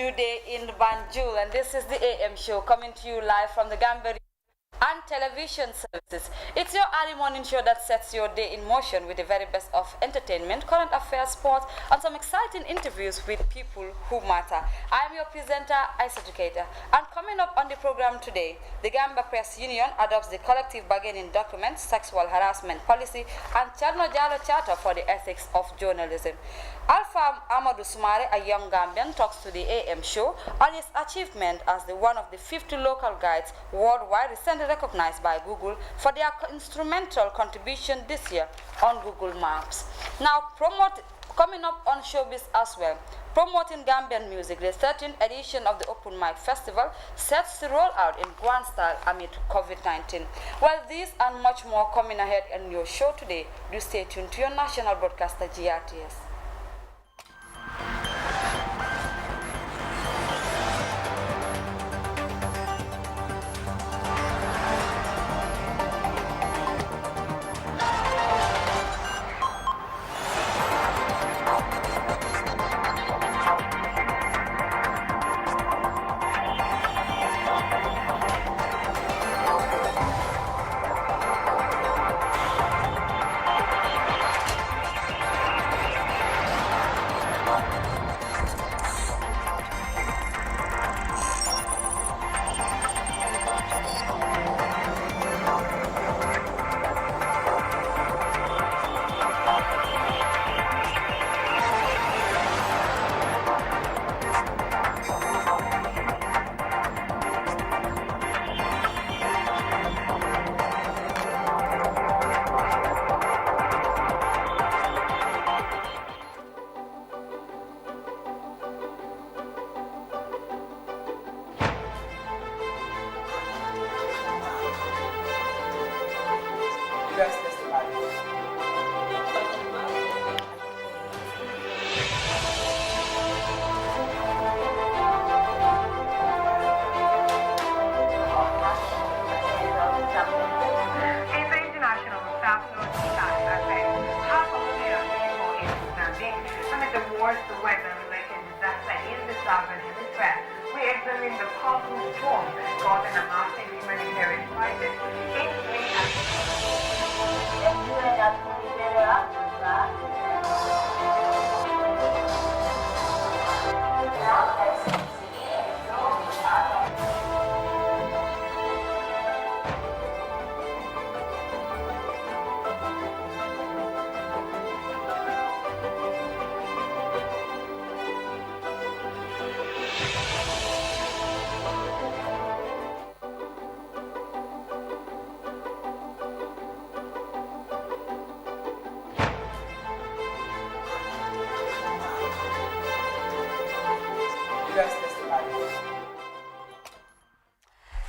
new day in Banjul, and this is the AM show coming to you live from the Gambia and television services. It's your early morning show that sets your day in motion with the very best of entertainment, current affairs, sports, and some exciting interviews with people who matter. I'm your presenter, Ice Educator, and coming up on the program today, the Gambia Press Union adopts the collective bargaining document, sexual harassment policy, and Charno Jalo Charter for the ethics of journalism. Alpha Amadou Sumare, a young Gambian, talks to the AM show on his achievement as one of the 50 local guides worldwide recently recognized by Google for their instrumental contribution this year on Google Maps. Now, coming up on Showbiz as well, promoting Gambian music, the 13th edition of the Open Mic Festival sets to roll out in grand style amid COVID-19. Well, these and much more coming ahead in your show today. Do stay tuned to your national broadcaster GRTS.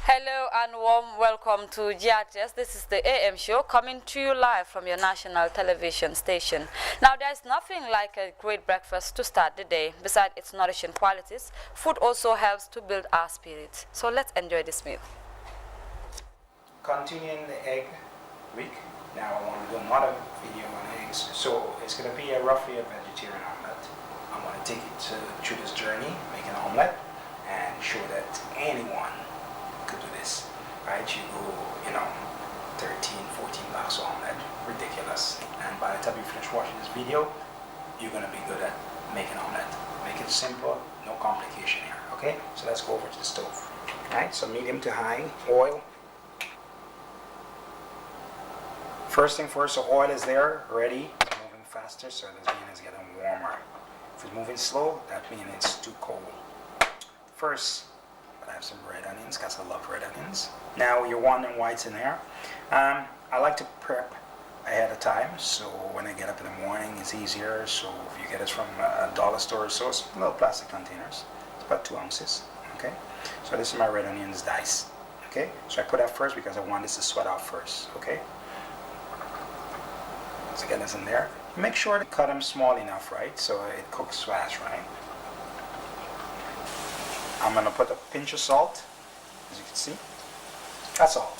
Hello and warm welcome to GRTS. This is the AM show coming to you live from your national television station. Now, there's nothing like a great breakfast to start the day. Besides its nourishing qualities, food also helps to build our spirits. So let's enjoy this meal. Continuing the egg week, now I want to do another video on eggs. So it's going to be roughly a vegetarian omelette. I'm going to take it through this journey, make an omelette, and show that anyone could do this, right? You go, 13, 14 bucks omelette, ridiculous. And by the time you finish watching this video, you're gonna be good at making omelette. Make it simple, no complication here, okay? So let's go over to the stove, right? So medium to high, oil. First thing first, so oil is there, ready, it's moving faster, so this means it's getting warmer. If it's moving slow, that means it's too cold. First, I have some red onions because I love red onions. Now you're wanting whites in there. I like to prep ahead of time, so when I get up in the morning it's easier. So if you get it from a dollar store or so, it's little plastic containers. It's about 2 ounces. Okay. So this is my red onions diced. Okay. So I put that first because I want this to sweat out first. Okay. So get this in there. Make sure to cut them small enough, right? So it cooks fast, right? I'm going to put a pinch of salt, as you can see. That's all.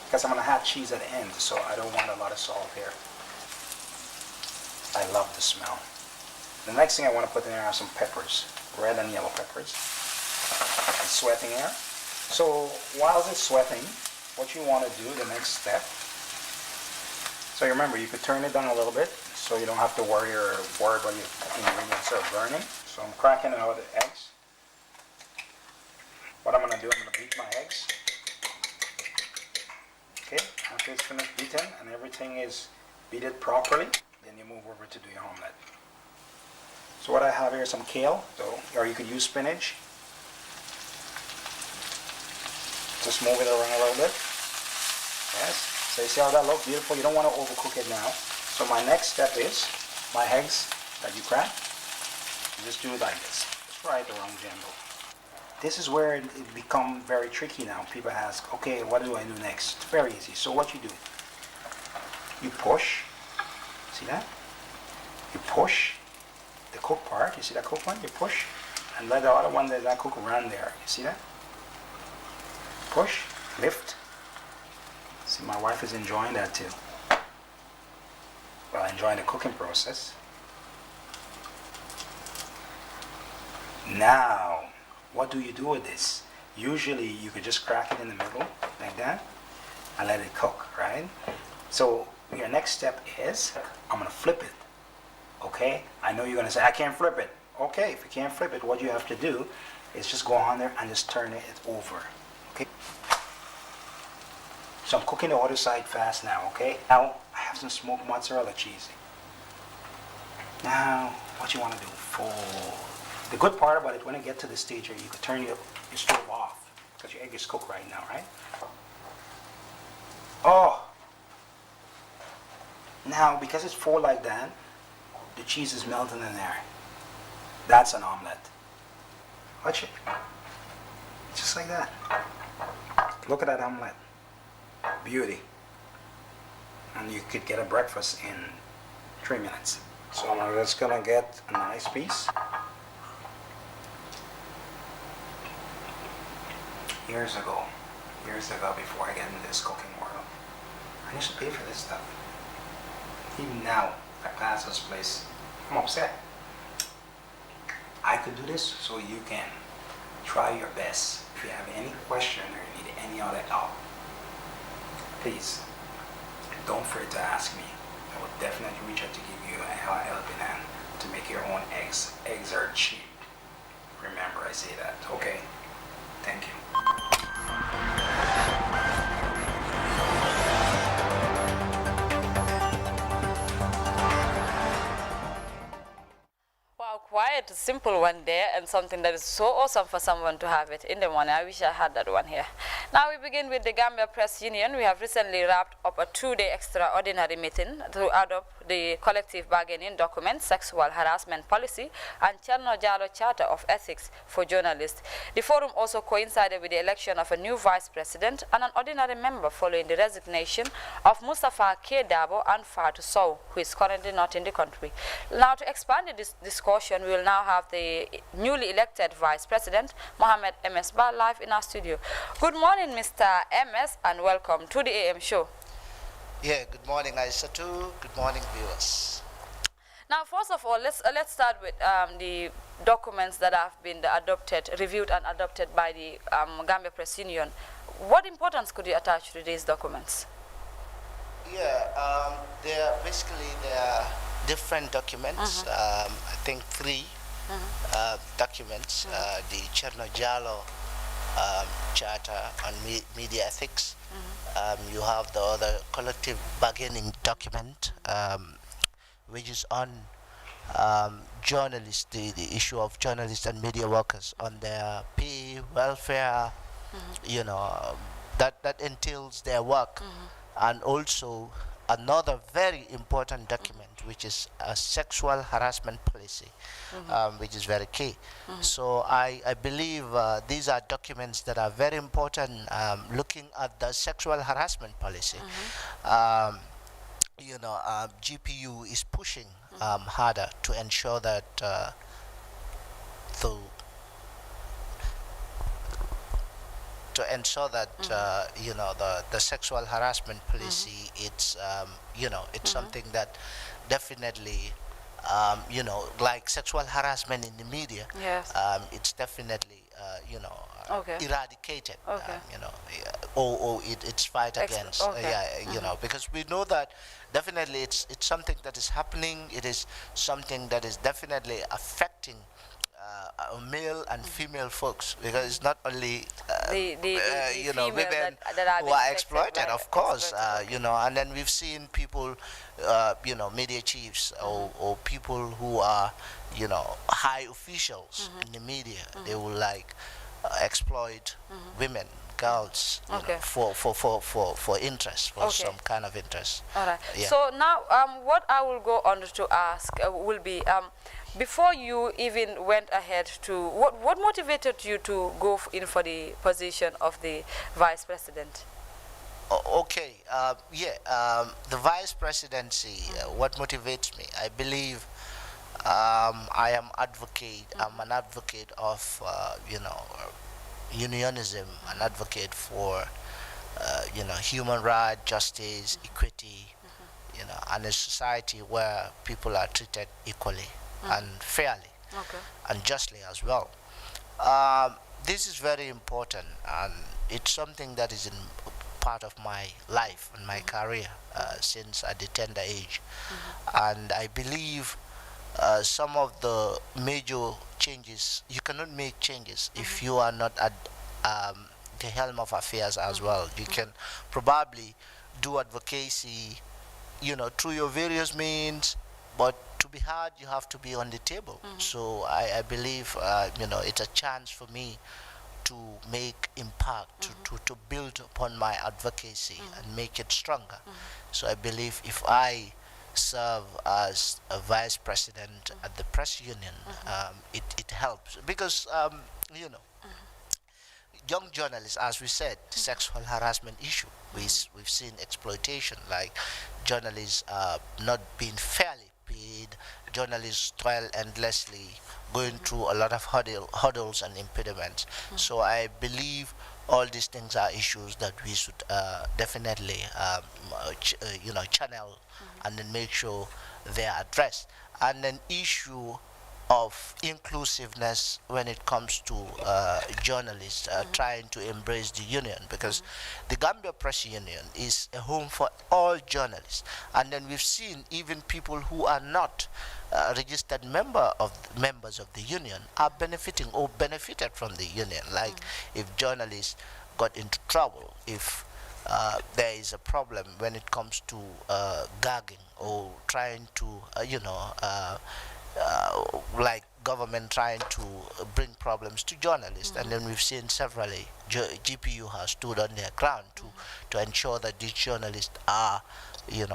Because I'm going to add cheese at the end, so I don't want a lot of salt here. I love the smell. The next thing I want to put in there are some peppers. red and yellow peppers. It's sweating here. So while it's sweating, what you want to do, the next step, so you remember you could turn it down a little bit so you don't have to worry about your ingredients are burning. So I'm cracking out the eggs. What I'm going to do, I'm going to beat my eggs. Okay, after it's finished beaten and everything is beaten properly, then you move over to do your omelette. So what I have here is some kale, or you could use spinach. Just move it around a little bit. Yes. So you see how that looks beautiful? You don't want to overcook it now. So my next step is my eggs that you crack. You just do it like this. Just right around gentle. This is where it becomes very tricky now. People ask, okay, what do I do next? It's very easy. So what you do, you push. See that? You push the cooked part. You see that cooked one? You push and let the other one that cook around there. You see that? Push, lift. See, my wife is enjoying that too. Well, enjoying the cooking process. Now, what do you do with this? Usually, you could just crack it in the middle, like that, and let it cook, right? So, your next step is, I'm gonna flip it, okay? I know you're gonna say, I can't flip it. Okay, if you can't flip it, what you have to do is just go on there and just turn it over. Okay. So I'm cooking the other side fast now, okay? Now, I have some smoked mozzarella cheese. Now, what you want to do? Fold. The good part about it, when it gets to the stage here, you can turn your stove off, because your egg is cooked right now, right? Oh! Now, because it's full like that, the cheese is melting in there. That's an omelette. Watch it. Just like that. Look at that omelette. Beauty. And you could get a breakfast in 3 minutes. So I'm just gonna get a nice piece. Years ago, before I get into this cooking world, I used to pay for this stuff. Even now, if I pass this place, I'm upset. I could do this, so you can. Try your best. If you have any question or you need any other help, please don't afraid to ask me. I will definitely reach out to give you a helping hand to make your own eggs. Eggs are cheap. Remember, I say that. Okay? Thank you. Wow, quite a simple one there, and something that is so awesome for someone to have it in the morning. I wish I had that one here. Now we begin with the Gambia Press Union. We have recently wrapped up a 2-day extraordinary meeting to adopt the collective bargaining document, sexual harassment policy, and Cherno Jalo Charter of Ethics for journalists. The forum also coincided with the election of a new vice president and an ordinary member following the resignation of Mustafa K. Dabo and Fatou Sow, who is currently not in the country. Now, to expand this discussion, we will now have the newly elected vice president, Mohamed MS Ba, live in our studio. Good morning, Mr. MS, and welcome to the AM show. Yeah, good morning, Aisatu. Good morning, viewers. Now, first of all, let's start with the documents that have been reviewed and adopted by the Gambia Press Union. What importance could you attach to these documents? Yeah, there are different documents. I think 3 documents. The Cherno Jalo Charter on Media Ethics. You have the other collective bargaining document, which is on journalists, the issue of journalists and media workers on their pay, welfare, you know, that entails their work. And also another very important document, which is a sexual harassment policy, which is very key. So I believe these are documents that are very important. Looking at the sexual harassment policy, you know, GPU is pushing harder to ensure that you know, the sexual harassment policy, it's you know, it's something that definitely like sexual harassment in the media. Yes. It's definitely, Okay. eradicated. Okay. Or it's fight against. Okay. Because we know that definitely it's something that is happening. It is something that is definitely affecting male and female folks, because it's not only female women that are who being are exploited, exploited, right? of course, Exploited, and then we've seen people, media chiefs, or people who are, high officials in the media. They will like exploit women, girls, Okay. for interest, for Okay. some kind of interest. All right. Yeah. So now, what I will go on to ask will be, before you even went ahead to, what motivated you to go in for the position of the vice president? Okay, the vice presidency, what motivates me? I believe I'm an advocate of, unionism, an advocate for, human rights, justice, equity, and a society where people are treated equally and fairly Okay. and justly as well. Um, this is very important, and it's something that is in part of my life and my career since at the tender age. And I believe some of the major changes, you cannot make changes if you are not at um, the helm of affairs as well. You can probably do advocacy, through your various means, but to be heard, you have to be on the table. So I believe, it's a chance for me to make impact, to build upon my advocacy and make it stronger. So I believe if I serve as a vice president at the press union, it helps because, you know, young journalists, as we said, sexual harassment issue. We've seen exploitation, like journalists not being fairly paid, journalists toil endlessly, going through a lot of hurdles and impediments. So I believe all these things are issues that we should definitely, channel and then make sure they are addressed. And an issue of inclusiveness when it comes to journalists trying to embrace the union, because the Gambia Press Union is a home for all journalists, and then we've seen even people who are not registered members of the union are benefiting or benefited from the union. Like if journalists got into trouble, if there is a problem when it comes to gagging or trying to like government trying to bring problems to journalists, and then we've seen severally GPU has stood on their ground to ensure that these journalists are, their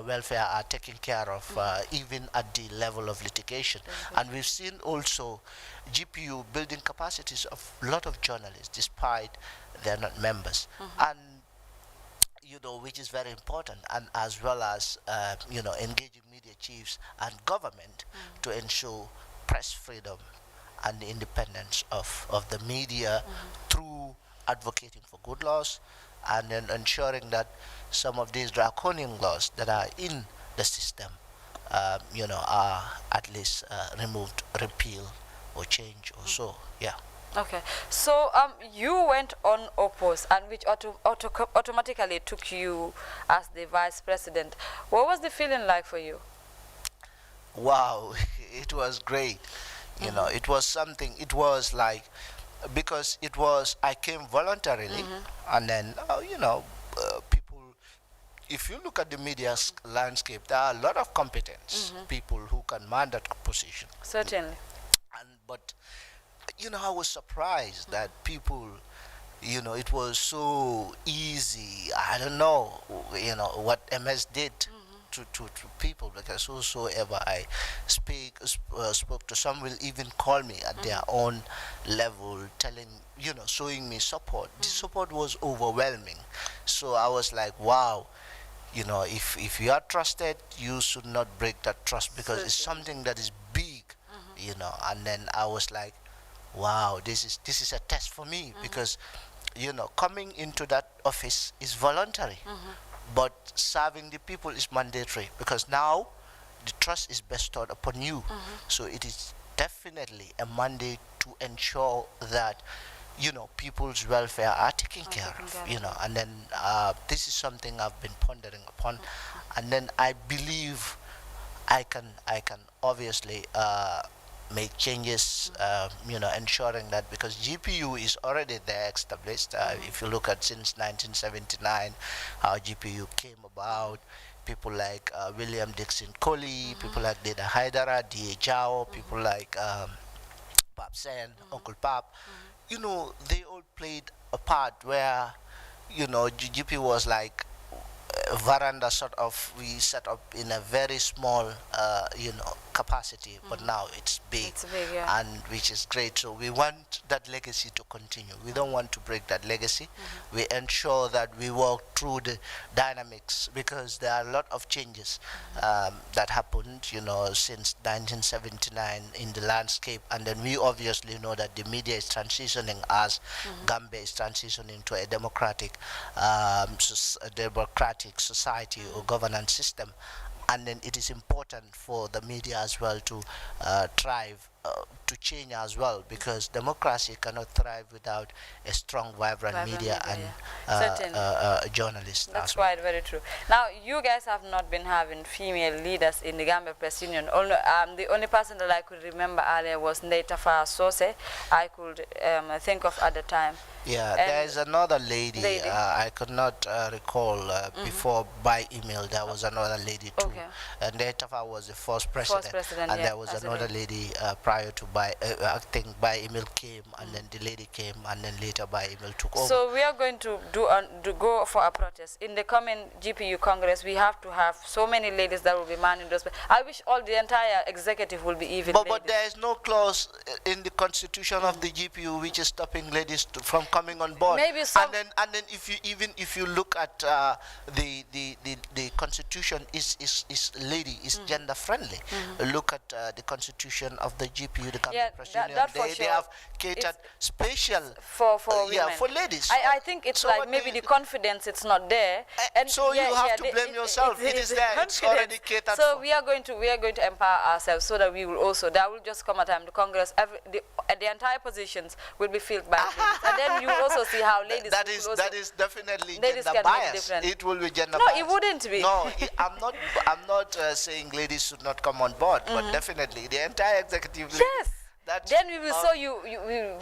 welfare are taken care of, even at the level of litigation. And we've seen also GPU building capacities of a lot of journalists despite they're not members. And which is very important, and as well as engaging media chiefs and government to ensure press freedom and the independence of the media through advocating for good laws, and then ensuring that some of these draconian laws that are in the system are at least removed, repealed, or changed or so. Yeah. Okay, so you went unopposed, and which automatically took you as the vice president. What was the feeling like for you? Wow, it was great. It was something. It was like, because I came voluntarily, and then people. If you look at the media landscape, there are a lot of competent people who can man that position. Certainly. But I was surprised that people, it was so easy. I don't know, what MS did to people, because whosoever I spoke to, some will even call me at their own level, telling, showing me support. The support was overwhelming. So I was like, wow, if you are trusted, you should not break that trust, because it's something that is big, and then I was like, wow, this is a test for me, because coming into that office is voluntary. but serving the people is mandatory, because now the trust is bestowed upon you. So it is definitely a mandate to ensure that people's welfare are taken care of, and then this is something I've been pondering upon, and then I believe I can obviously make changes, ensuring that, because GPU is already there established. If you look at since 1979, how GPU came about, people like William Dixon Coley, people like Deda Haidara, D.A. Jao, people like Pap Sen, Uncle Pap, they all played a part where, GP was like a veranda sort of, we set up in a very small, capacity, but now it's big, and which is great. So we want that legacy to continue. We don't want to break that legacy. We ensure that we walk through the dynamics, because there are a lot of changes that happened, since 1979 in the landscape, and then we obviously know that the media is transitioning as Gambia is transitioning to a democratic society or governance system. And then it is important for the media as well to thrive, to change as well, because democracy cannot thrive without a strong, vibrant media and journalists. That's quite very true. Now, you guys have not been having female leaders in the Gambia Press Union. The only person that I could remember earlier was Neitafa Sose. I could think of at the time. Yeah, there is another lady. I could not recall before by email. There was another lady too. Okay. And Neitafa was the first president, and there was another lady prior to I think by email came, and then the lady came, and then later by email took over. So we are going to go for a protest in the coming GPU Congress. We have to have so many ladies that will be manning those. I wish all the entire executive will be even. But there is no clause in the constitution of the GPU which is stopping ladies from coming on board. Maybe some. And then if you look at the constitution is lady is gender friendly. Look at the constitution of the GPU, the Gambia Press Union. They have catered special for women. For ladies. I think it's so like maybe the confidence it's not there, and so you have to blame yourself. It is there. It's already catered. So we are going to empower ourselves, so that we will also, there will just come a time the Congress, the entire positions will be filled by ladies, and then you also see how ladies. That is definitely gender bias. It will be gender bias. No, it wouldn't be. No, I'm not saying ladies should not come on board, but definitely the entire executive. Yes. Then we will show you,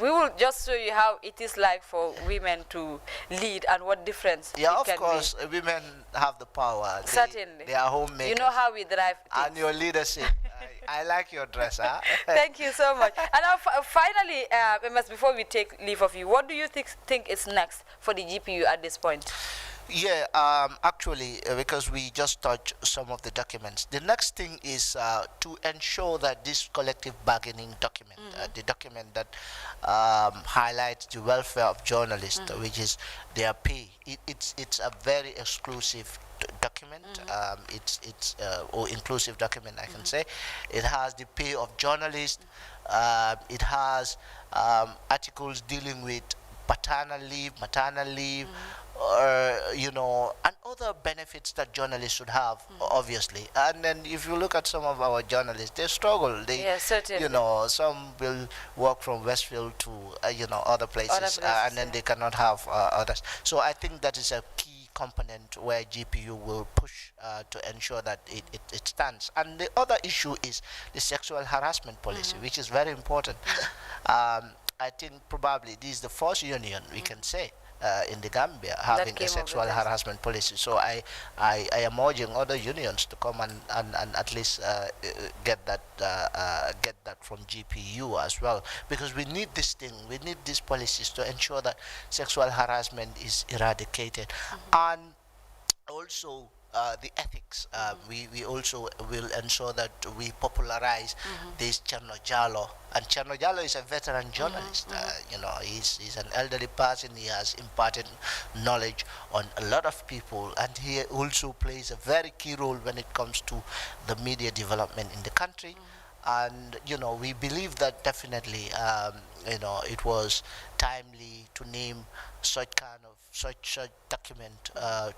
we will just show you how it is like for women to lead and what difference it can of course, women have the power. Certainly. They are homemakers. You know how we drive things. And your leadership. I like your dress, huh? Thank you so much. And now, finally, MS, before we take leave of you, what do you think is next for the GPU at this point? Yeah, actually, because we just touched some of the documents. The next thing is to ensure that this collective bargaining document, the document that highlights the welfare of journalists, which is their pay, it's a very exclusive document. It's or inclusive document, I can say. It has the pay of journalists. It has articles dealing with paternal leave, maternal leave, and other benefits that journalists should have, obviously. And then if you look at some of our journalists, they struggle. Certainly. Some will work from Westfield to, other places, and then they cannot have others. So I think that is a key component where GPU will push to ensure that it stands. And the other issue is the sexual harassment policy, which is very important. I think probably this is the first union we can say in the Gambia having a sexual harassment policy. So I am urging other unions to come and at least get that from GPU as well, because we need this thing. We need these policies to ensure that sexual harassment is eradicated, and also the ethics. We also will ensure that we popularize this Cherno Jallo. And Cherno Jallo is a veteran journalist. He's an elderly person. He has imparted knowledge on a lot of people, and he also plays a very key role when it comes to the media development in the country. and we believe that definitely it was timely to name such document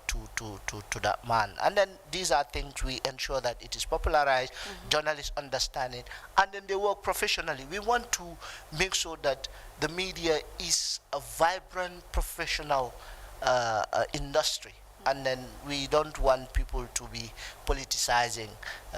to that man. And then these are things we ensure that it is popularized, journalists understand it, and then they work professionally. We want to make sure that the media is a vibrant professional industry, and then we don't want people to be politicizing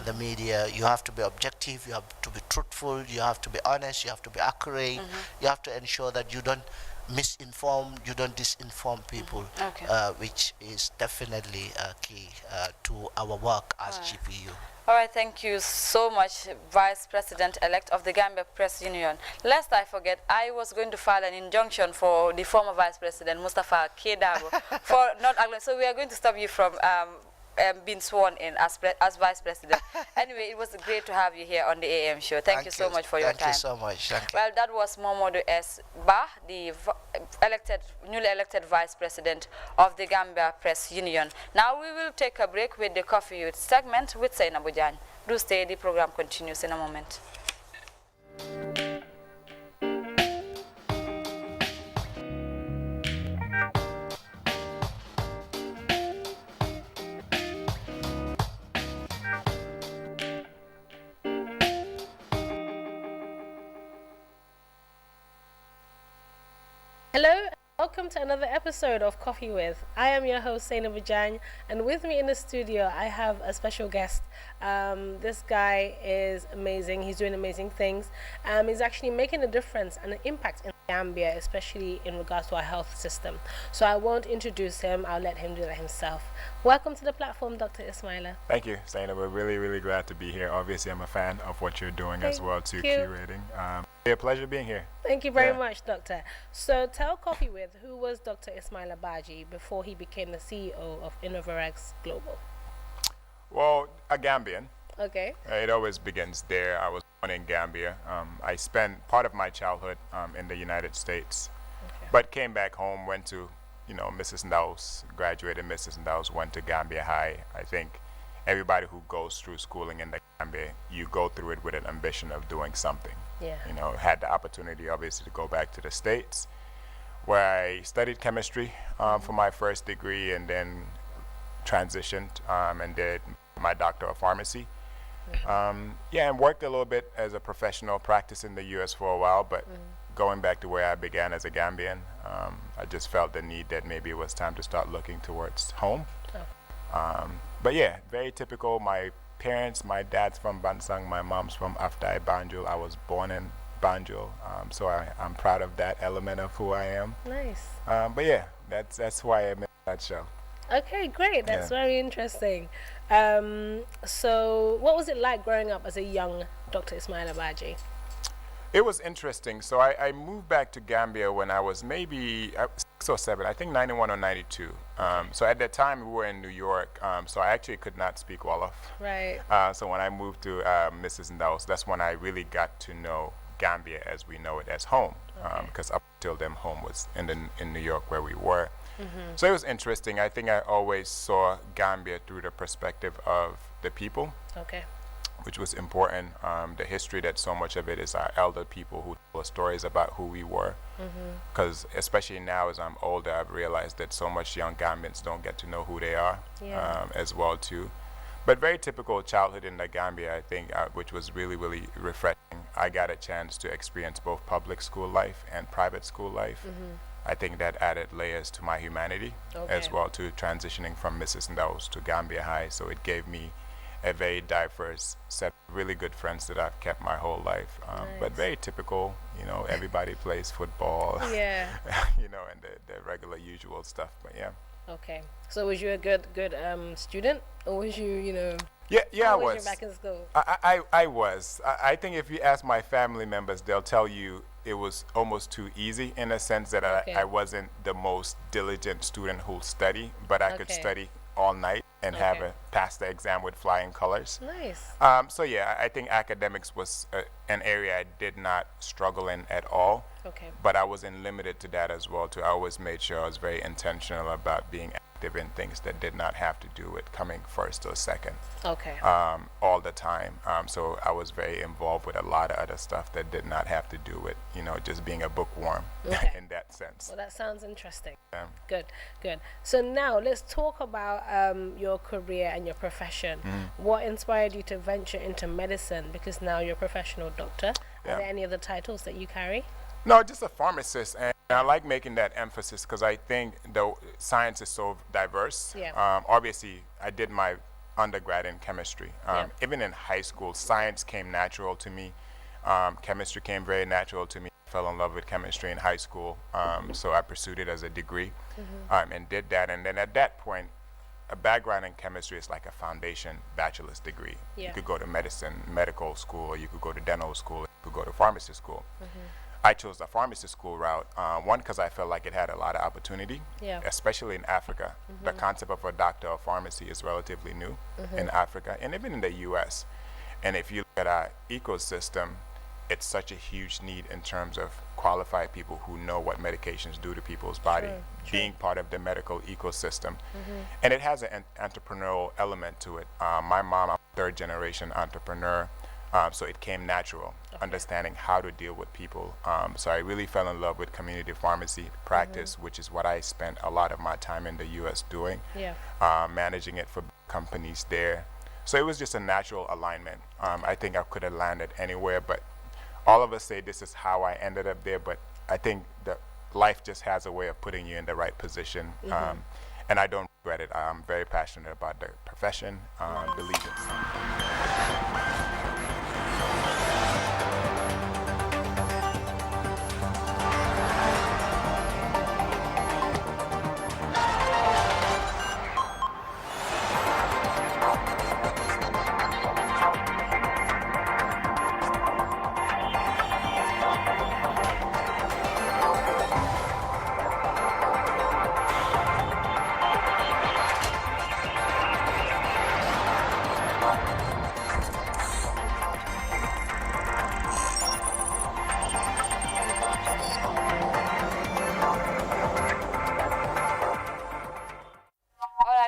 the media. You have to be objective, you have to be truthful, you have to be honest, you have to be accurate, you have to ensure that you don't misinform, you don't disinform people, Okay. which is definitely key to our work as GPU. All right, thank you so much, Vice President-elect of the Gambia Press Union. Lest I forget, I was going to file an injunction for the former Vice President, Mustafa Kedago, for not acknowledging. So we are going to stop you from being sworn in as Vice President. Anyway, it was great to have you here on the AM show. Thank you so much for your time. Thank you so much. Thank you. Well, that was Momodu S. Bah, the newly elected Vice President of the Gambia Press Union. Now we will take a break with the Coffee Youth segment with Zainabu Jan. Do stay, the program continues in a moment. Hello, and welcome to another episode of Coffee With. I am your host, Zainabu Jan, and with me in the studio, I have a special guest. This guy is amazing. He's doing amazing things. He's actually making a difference and an impact in Gambia, especially in regards to our health system. So I won't introduce him. I'll let him do that himself. Welcome to the platform, Dr. Ismaila. Thank you, Zainab. We're really, really glad to be here. Obviously, I'm a fan of what you're doing as well, too, curating. A pleasure being here. Thank you very much, Doctor. So tell Coffee With, who was Dr. Ismaila Baji before he became the CEO of Innovarex Global? Well, a Gambian. Okay. It always begins there. I was born in Gambia. I spent part of my childhood in the United States, but came back home, went to, Mrs. Ndaus, graduated Mrs. Ndaus, went to Gambia High. I think everybody who goes through schooling in the Gambia, you go through it with an ambition of doing something. Yeah. Had the opportunity, obviously, to go back to the States, where I studied chemistry for my first degree, and then transitioned and did my doctor of pharmacy. And worked a little bit as a professional, practice in the U.S. for a while, but going back to where I began as a Gambian, I just felt the need that maybe it was time to start looking towards home. But yeah, very typical. My parents, my dad's from Bansang, my mom's from Aftai, Banjul. I was born in Banjul, so I'm proud of that element of who I am. Nice. But yeah, that's who I am in a nutshell. Okay, great. That's very interesting. So what was it like growing up as a young Dr. Ismaila Baji? It was interesting. So I moved back to Gambia when I was maybe 6 or 7, I think 91 or 92. So at that time we were in New York, so I actually could not speak Wolof. Right. So when I moved to Mrs. Ndaus, that's when I really got to know Gambia as we know it as home, because up till then home was in New York where we were. So it was interesting. I think I always saw Gambia through the perspective of the people. Okay. Which was important. The history, that so much of it is our elder people who tell us stories about who we were. Because especially now as I'm older, I've realized that so much young Gambians don't get to know who they are as well too. But very typical childhood in the Gambia, I think, which was really, really refreshing. I got a chance to experience both public school life and private school life. I think that added layers to my humanity as well to transitioning from Mrs. Ndaus to Gambia High. So it gave me a very diverse set of really good friends that I've kept my whole life. But very typical, everybody plays football, Yeah. and the regular usual stuff, but yeah. Okay. So was you a good student, or was you, Yeah, I how was. you back in school? I was. I think if you ask my family members, they'll tell you it was almost too easy in a sense that I wasn't the most diligent student who'll study, but I could study all night and pass the exam with flying colors. Nice. So yeah, I think academics was an area I did not struggle in at all. Okay. But I wasn't limited to that as well too. I always made sure I was very intentional about being effective in things that did not have to do with coming first or second. Okay. All the time. So I was very involved with a lot of other stuff that did not have to do with, just being a bookworm Okay. in that sense. Well, that sounds interesting. Yeah. Good, good. So now let's talk about your career and your profession. What inspired you to venture into medicine? Because now you're a professional doctor. Yeah. Are there any other titles that you carry? No, just a pharmacist, and I like making that emphasis because I think the science is so diverse. Yeah. Obviously, I did my undergrad in chemistry. Yeah. Even in high school, science came natural to me. Chemistry came very natural to me. I fell in love with chemistry in high school, so I pursued it as a degree and did that. And then at that point, a background in chemistry is like a foundation bachelor's degree. Yeah. You could go to medical school, or you could go to dental school, you could go to pharmacy school. I chose the pharmacy school route, one, because I felt like it had a lot of opportunity, Yeah. especially in Africa. The concept of a doctor of pharmacy is relatively new in Africa and even in the US. And if you look at our ecosystem, it's such a huge need in terms of qualified people who know what medications do to people's body, being part of the medical ecosystem. And it has an entrepreneurial element to it. My mom, I'm a third generation entrepreneur. So it came natural, understanding how to deal with people. So I really fell in love with community pharmacy practice, which is what I spent a lot of my time in the US doing, Yeah. managing it for companies there. So it was just a natural alignment. I think I could have landed anywhere, but all of us say this is how I ended up there, but I think that life just has a way of putting you in the right position. And I don't regret it. I'm very passionate about the profession, believe it.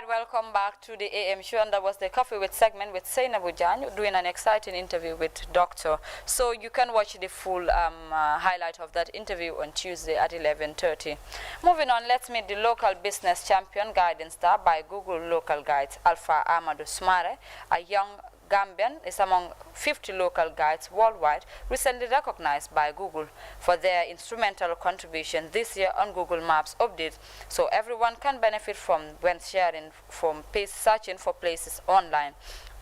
Welcome back to the AM show, and that was the Coffee with segment with Seinabu Jan doing an exciting interview with Doctor. So you can watch the full highlight of that interview on Tuesday at 11:30. Moving on, let's meet the local business champion guiding star by Google Local Guides, Alpha Amadou Smare, a young Gambian is among 50 local guides worldwide recently recognized by Google for their instrumental contribution this year on Google Maps update, so everyone can benefit from when searching for places online.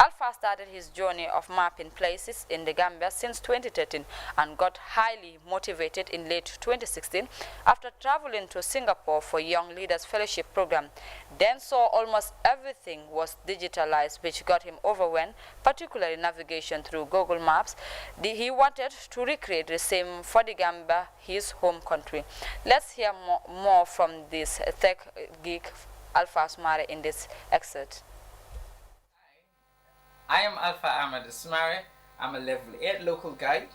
Alpha started his journey of mapping places in the Gambia since 2013 and got highly motivated in late 2016 after traveling to Singapore for Young Leaders Fellowship Program. Then saw almost everything was digitalized, which got him overwhelmed, particularly navigation through Google Maps. He wanted to recreate the same for the Gambia, his home country. Let's hear more from this tech geek Alpha Smare in this excerpt. I am Alpha Ahmed Smare. I'm a level 8 local guide,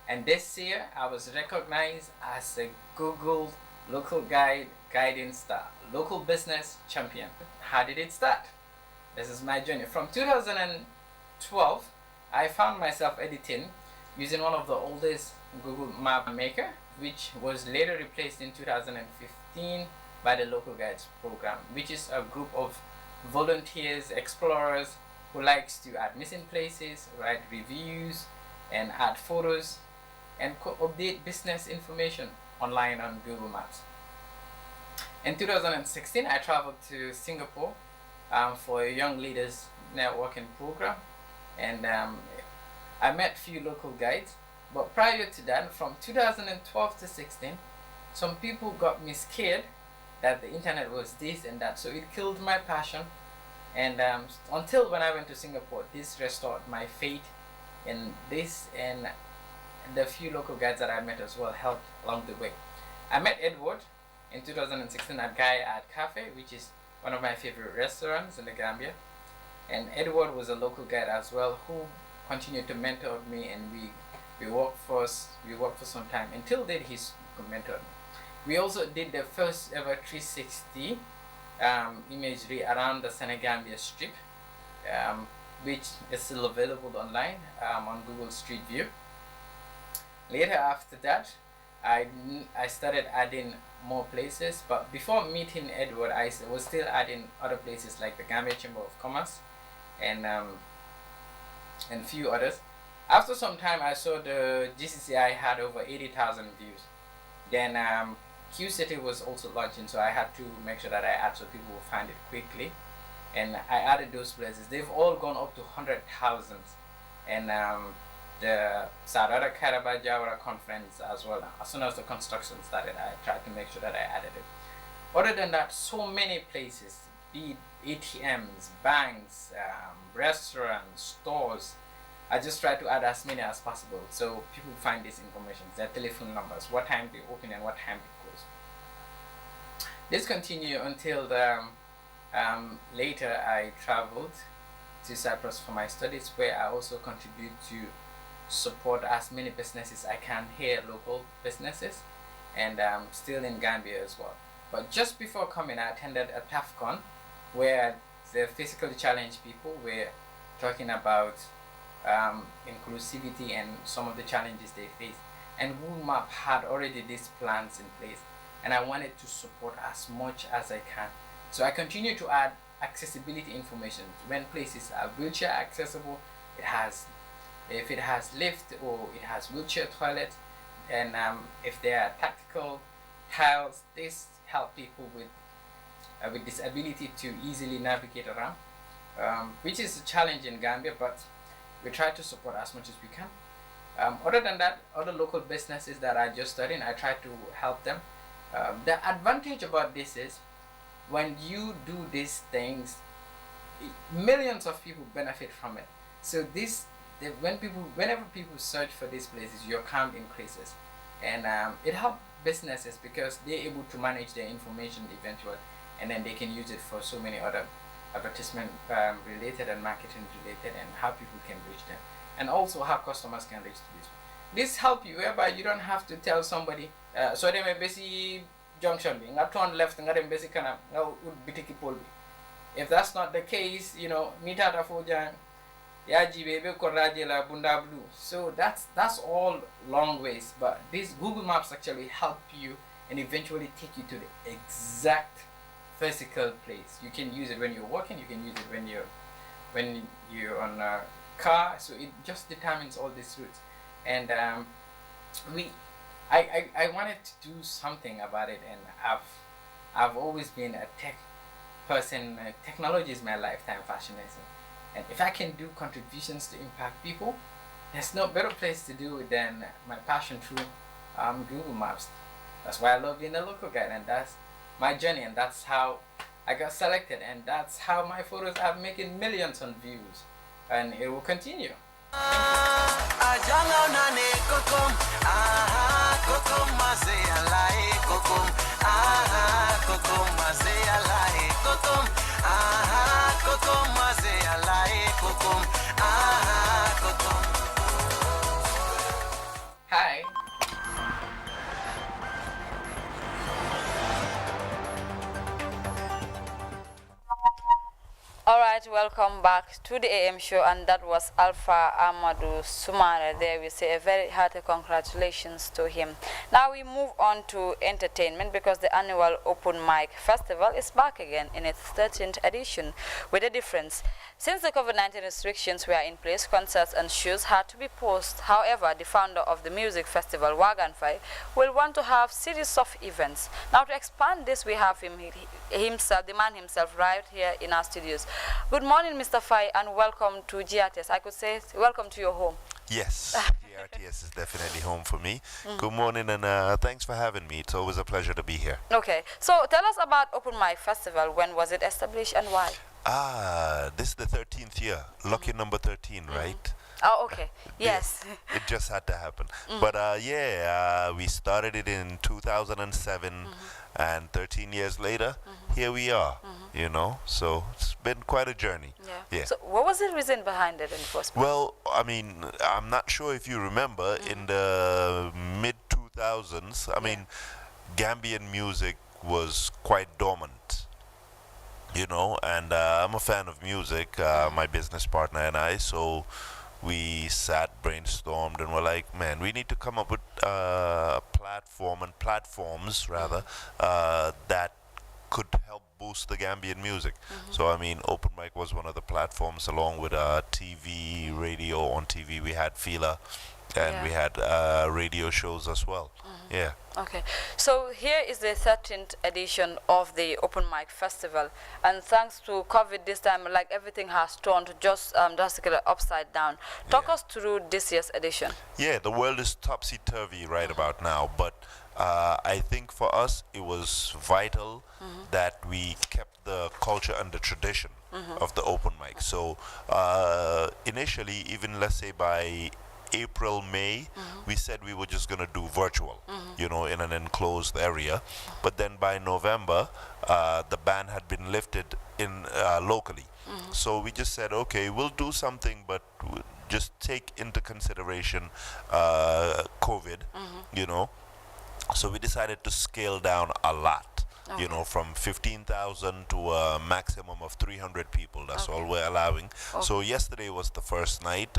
and this year I was recognized as a Google Local Guide Guiding Star, Local Business Champion. How did it start? This is my journey. From 2012, I found myself editing using one of the oldest Google Map Maker, which was later replaced in 2015 by the Local Guides program, which is a group of volunteers, explorers, who likes to add missing places, write reviews, and add photos, and update business information online on Google Maps. In 2016, I traveled to Singapore for a Young Leaders Networking program, and I met a few local guides. But prior to that, from 2012 to 16, some people got me scared that the internet was this and that, so it killed my passion. And until when I went to Singapore, this restored my faith in this, and the few local guides that I met as well helped along the way. I met Edward in 2016 at Guy at Cafe, which is one of my favorite restaurants in the Gambia. And Edward was a local guide as well who continued to mentor me, and we worked for some time until then he mentored me. We also did the first ever 360 imagery around the Senegambia Strip, which is still available online on Google Street View. Later after that, I started adding more places, but before meeting Edward, I was still adding other places like the Gambia Chamber of Commerce and few others. After some time, I saw the GCCI had over 80,000 views. Then Q City was also launching, so I had to make sure that I add so people will find it quickly. And I added those places. They've all gone up to 100,000. And the Sarada Karaba Jawara conference as well. As soon as the construction started, I tried to make sure that I added it. Other than that, so many places, be it ATMs, banks, restaurants, stores. I just try to add as many as possible so people find this information, their telephone numbers, what time they open and what time they close. This continued until later I traveled to Cyprus for my studies, where I also contribute to support as many businesses I can here, local businesses, and still in Gambia as well. But just before coming, I attended a TAFCON where the physically challenged people were talking about inclusivity and some of the challenges they face. And Google Map had already these plans in place, and I wanted to support as much as I can. So I continue to add accessibility information. When places are wheelchair accessible, if it has lift or it has wheelchair toilet, and if there are tactical tiles, this help people with disability to easily navigate around, which is a challenge in Gambia, but we try to support as much as we can. Other than that, other local businesses that are just starting, I try to help them. The advantage about this is when you do these things, millions of people benefit from it. So whenever people search for these places, your count increases, and it helps businesses because they're able to manage their information eventually, and then they can use it for so many other advertisement related and marketing related, and how people can reach them, and also how customers can reach this help you whereby you don't have to tell somebody so they may basically junction be nga turn left nga dem basic kana nga bitiki pole bi. If that's not the case, mita ta fo jang ya jibe be ko raje la bunda blue. So that's all long ways, but these Google Maps actually help you and eventually take you to the exact physical place. You can use it when you're walking, you can use it when you're on a car, so it just determines all these routes. And I wanted to do something about it, and I've always been a tech person. Technology is my lifetime fascination, and if I can do contributions to impact people, there's no better place to do it than my passion through Google Maps. That's why I love being a local guide, and that's my journey, and that's how I got selected, and that's how my photos are making millions on views, and it will continue. Hi. Alright, welcome back to the AM show, and that was Alpha Amadou Soumare. There we say a very hearty congratulations to him. Now we move on to entertainment, because the annual Open Mic Festival is back again in its 13th edition, with a difference. Since the COVID-19 restrictions were in place, concerts and shows had to be paused. However, the founder of the music festival, Wagan Fai, will want to have series of events. Now to expand this, we have himself, the man himself, right here in our studios. Good morning, Mr. Fai, and welcome to GRTS. I could say welcome to your home. Yes, GRTS is definitely home for me. Good morning, and thanks for having me. It's always a pleasure to be here. Okay, so tell us about Open Mic Festival. When was it established and why? This is the 13th year. Lucky number 13, right? Oh, okay. Yes. It just had to happen. But we started it in 2007, and 13 years later, here we are, So it's been quite a journey. Yeah. So what was the reason behind it in the first place? Well, I mean, I'm not sure if you remember, in the mid-2000s, Gambian music was quite dormant. you know, and I'm a fan of music, my business partner and I, so we sat, brainstormed, and we're like, man, we need to come up with a platform and platforms rather that could help boost the Gambian music. So I mean, open mic was one of the platforms, along with TV, radio. On TV, we had Fila, and we had radio shows as well. Yeah. Okay, so here is the 13th edition of the Open Mic Festival, and thanks to COVID this time, like everything has turned just drastically upside down. Talk us through this year's edition. Yeah, the world is topsy-turvy right about now, but I think for us it was vital that we kept the culture and the tradition of the open mic. So initially, even let's say by April, May, we said we were just going to do virtual, you know, in an enclosed area. But then by November, the ban had been lifted in locally. So we just said, okay, we'll do something, but just take into consideration COVID, you know. So we decided to scale down a lot, you know, from 15,000 to a maximum of 300 people. That's all we're allowing. So yesterday was the first night.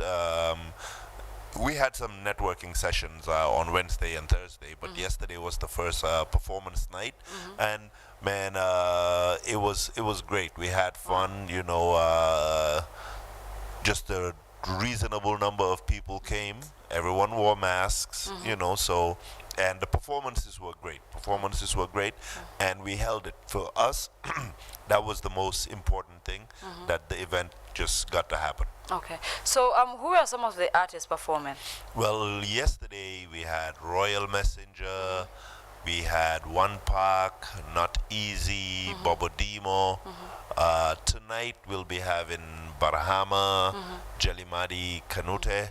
We had some networking sessions on Wednesday and Thursday, but yesterday was the first performance night, and man, it was great. We had fun, you know. Just a reasonable number of people came. Everyone wore masks, you know. So, and the performances were great. And we held it. For us, that was the most important thing. That the event just got to happen. Okay, so who are some of the artists performing? Well, yesterday we had Royal Messenger, we had One Park, Not Easy, Bobo Demo. Tonight we'll be having Barahama, Jelimadi Kanute,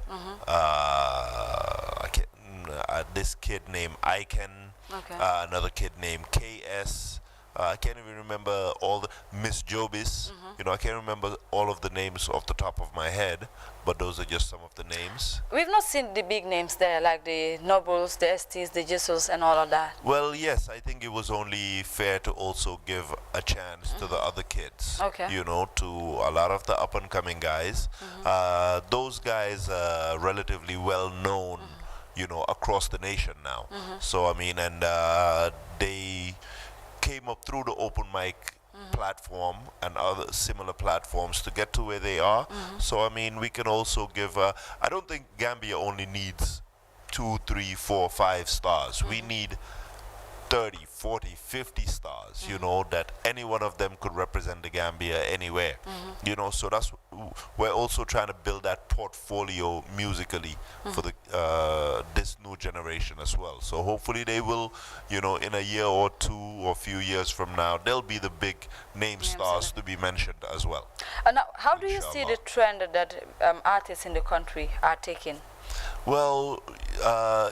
this kid named Iken, another kid named KS. I can't even remember all the Miss Jobis. You know, I can't remember all of the names off the top of my head, but those are just some of the names. We've not seen the big names there, like the Nobles, the STs, the Jesus, and all of that. Well, yes, I think it was only fair to also give a chance to the other kids. Okay. You know, to a lot of the up-and-coming guys. Those guys are relatively well known, you know, across the nation now. So, I mean, and they came up through the open mic platform and other similar platforms to get to where they are. So I mean, we can also give I don't think Gambia only needs 2, 3, 4, 5 stars. We need 30, 40, 50 stars, you know, that any one of them could represent the Gambia anywhere, you know. So that's, we're also trying to build that portfolio musically for the this new generation as well. So hopefully they will, you know, in a year or two or few years from now, they'll be the big name stars to be mentioned as well. And now, how do you see the trend that artists in the country are taking? Well,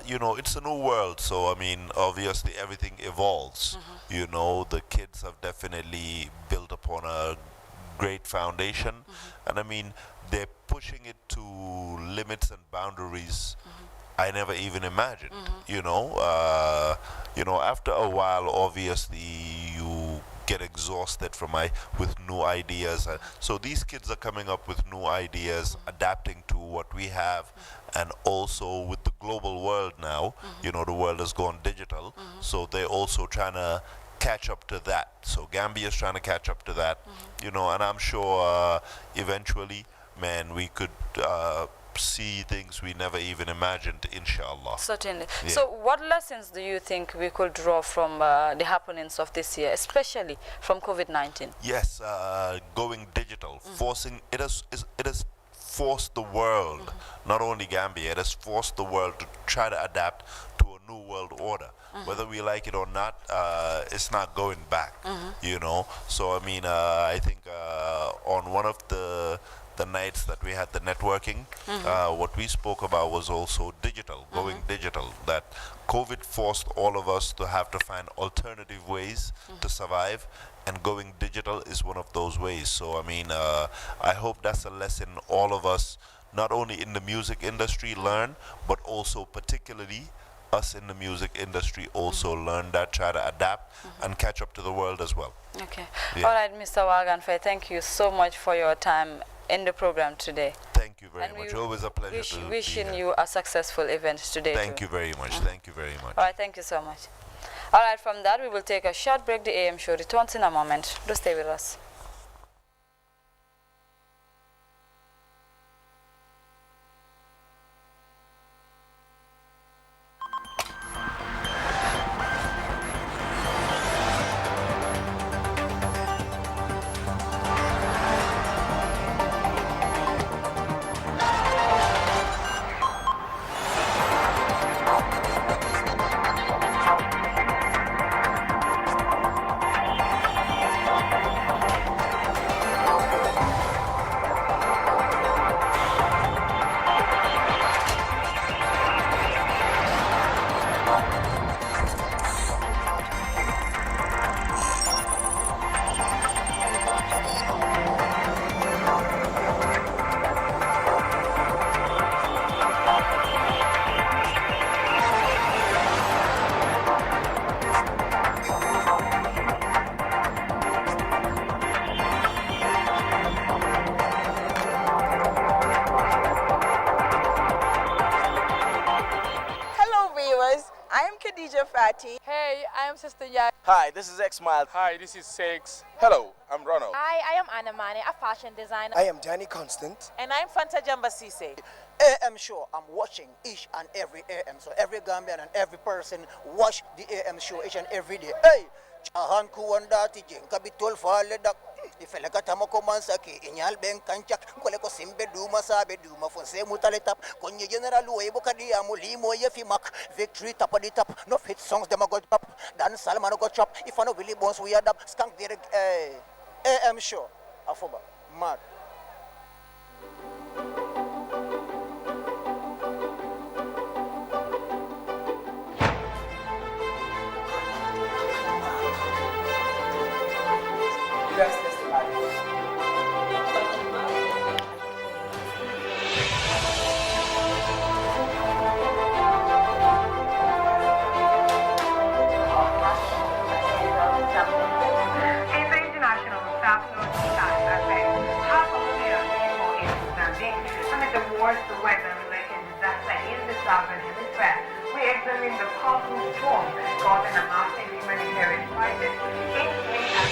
you know, it's a new world, so I mean, obviously everything evolves. You know, the kids have definitely built upon a great foundation, and I mean, they're pushing it to limits and boundaries I never even imagined. You know, after a while, obviously you get exhausted with new ideas. So these kids are coming up with new ideas, adapting to what we have, and also with the global world now, you know, the world has gone digital, so they're also trying to catch up to that. So Gambia's trying to catch up to that, you know, and I'm sure eventually, man, we could see things we never even imagined, inshallah. Certainly. Yeah. So what lessons do you think we could draw from the happenings of this year, especially from COVID-19? Yes, going digital, forcing it has forced the world, not only Gambia, it has forced the world to try to adapt to a new world order. Whether we like it or not, it's not going back, you know. So I mean, I think on one of the nights that we had the networking, what we spoke about was also digital, going digital. That COVID forced all of us to have to find alternative ways to survive, and going digital is one of those ways. So I mean, I hope that's a lesson all of us, not only in the music industry, learn, but also particularly us in the music industry also learn that, try to adapt, and catch up to the world as well. Okay. Yeah. All right, Mr. Waganfe, thank you so much for your time in the program today. Thank you very And much. we Always a pleasure to be wishing here. you a successful event today. Thank too. you very much. Thank you very much. All right, thank you so much. All right, from that, we will take a short break. The AM show returns in a moment. Do stay with us. Hey, I am Sister Ya. Hi, this is X Miles. Hi, this is Sex. Hello, I'm Ronald. Hi, I am Anna Mane, a fashion designer. I am Danny Constant. And I'm Fanta Jamba Sise. AM show, I'm watching each and every AM. So every Gambian and every person watch the AM show each and every day. Hey! Chahan kuwandati jenka bitol fale dak ifeleka tamako mansaki inyal ben kanchak kole ko simbe duma sabe duma fonse mutaletap konye general webo kadi amulimo yefimak victory top of the top no fit songs them go top dan salman go chop if I no really bones we adapt skank direct AM show afoba mad. The weather-related disaster in the southern hemisphere. We examine the powerful storm causing a massive humanitarian crisis in many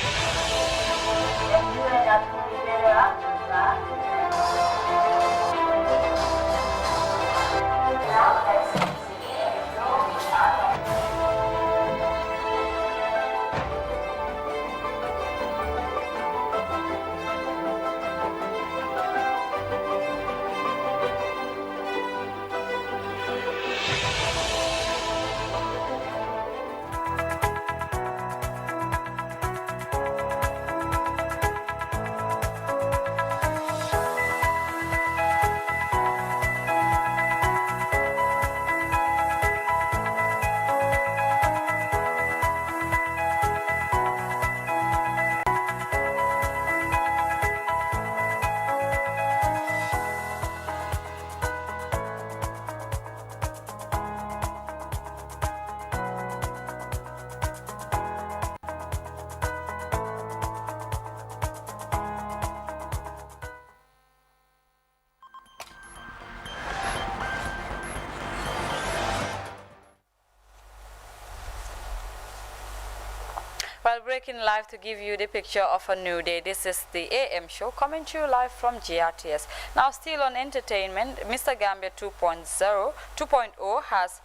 Well, breaking live to give you the picture of a new day. This is the AM show coming to you live from GRTS. Now, still on entertainment, Mr. Gambia 2.0 has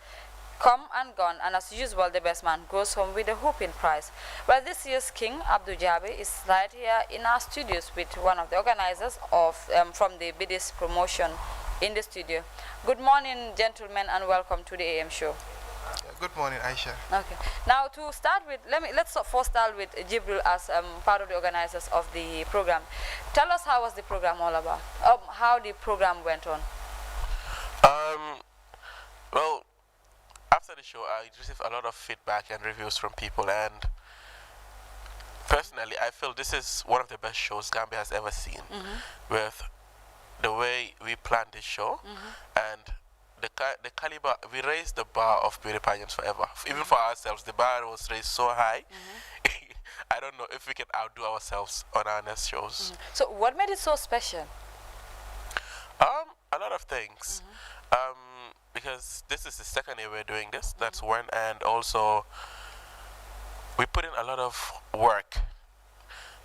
come and gone, and as usual, the best man goes home with a whooping prize. Well, this year's King Abdul Jabi is right here in our studios with one of the organizers of from the Bidis promotion in the studio. Good morning, gentlemen, and welcome to the AM show. Good morning, Aisha. Okay. Now, to start with, let's first start with Jibril as part of the organizers of the program. Tell us, how was the program all about? How the program went on? Well, after the show, I received a lot of feedback and reviews from people, and personally, I feel this is one of the best shows Gambia has ever seen. With the way we planned this show and the caliber, we raised the bar of beauty pageants forever. Even for ourselves, the bar was raised so high. I don't know if we can outdo ourselves on our next shows. So what made it so special? A lot of things. Because this is the second year we're doing this. That's one, and also we put in a lot of work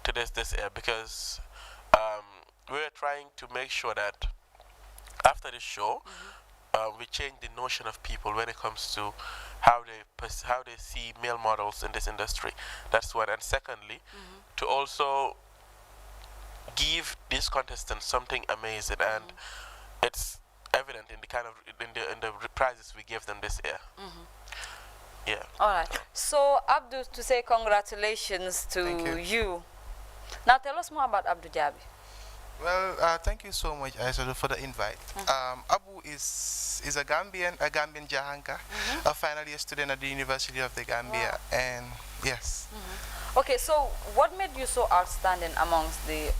to this year because we were trying to make sure that after the show, we change the notion of people when it comes to how they see male models in this industry. That's one, and secondly, to also give these contestants something amazing, and it's evident in the kind of in the prizes we gave them this year. Yeah. All right. So Abdul, to say congratulations to you. Now tell us more about Abdul Jabi. Well, thank you so much, Aisha, for the invite. Abu is a Gambian Jahanka, a final year student at the University of the Gambia, and yes. Okay, so what made you so outstanding amongst the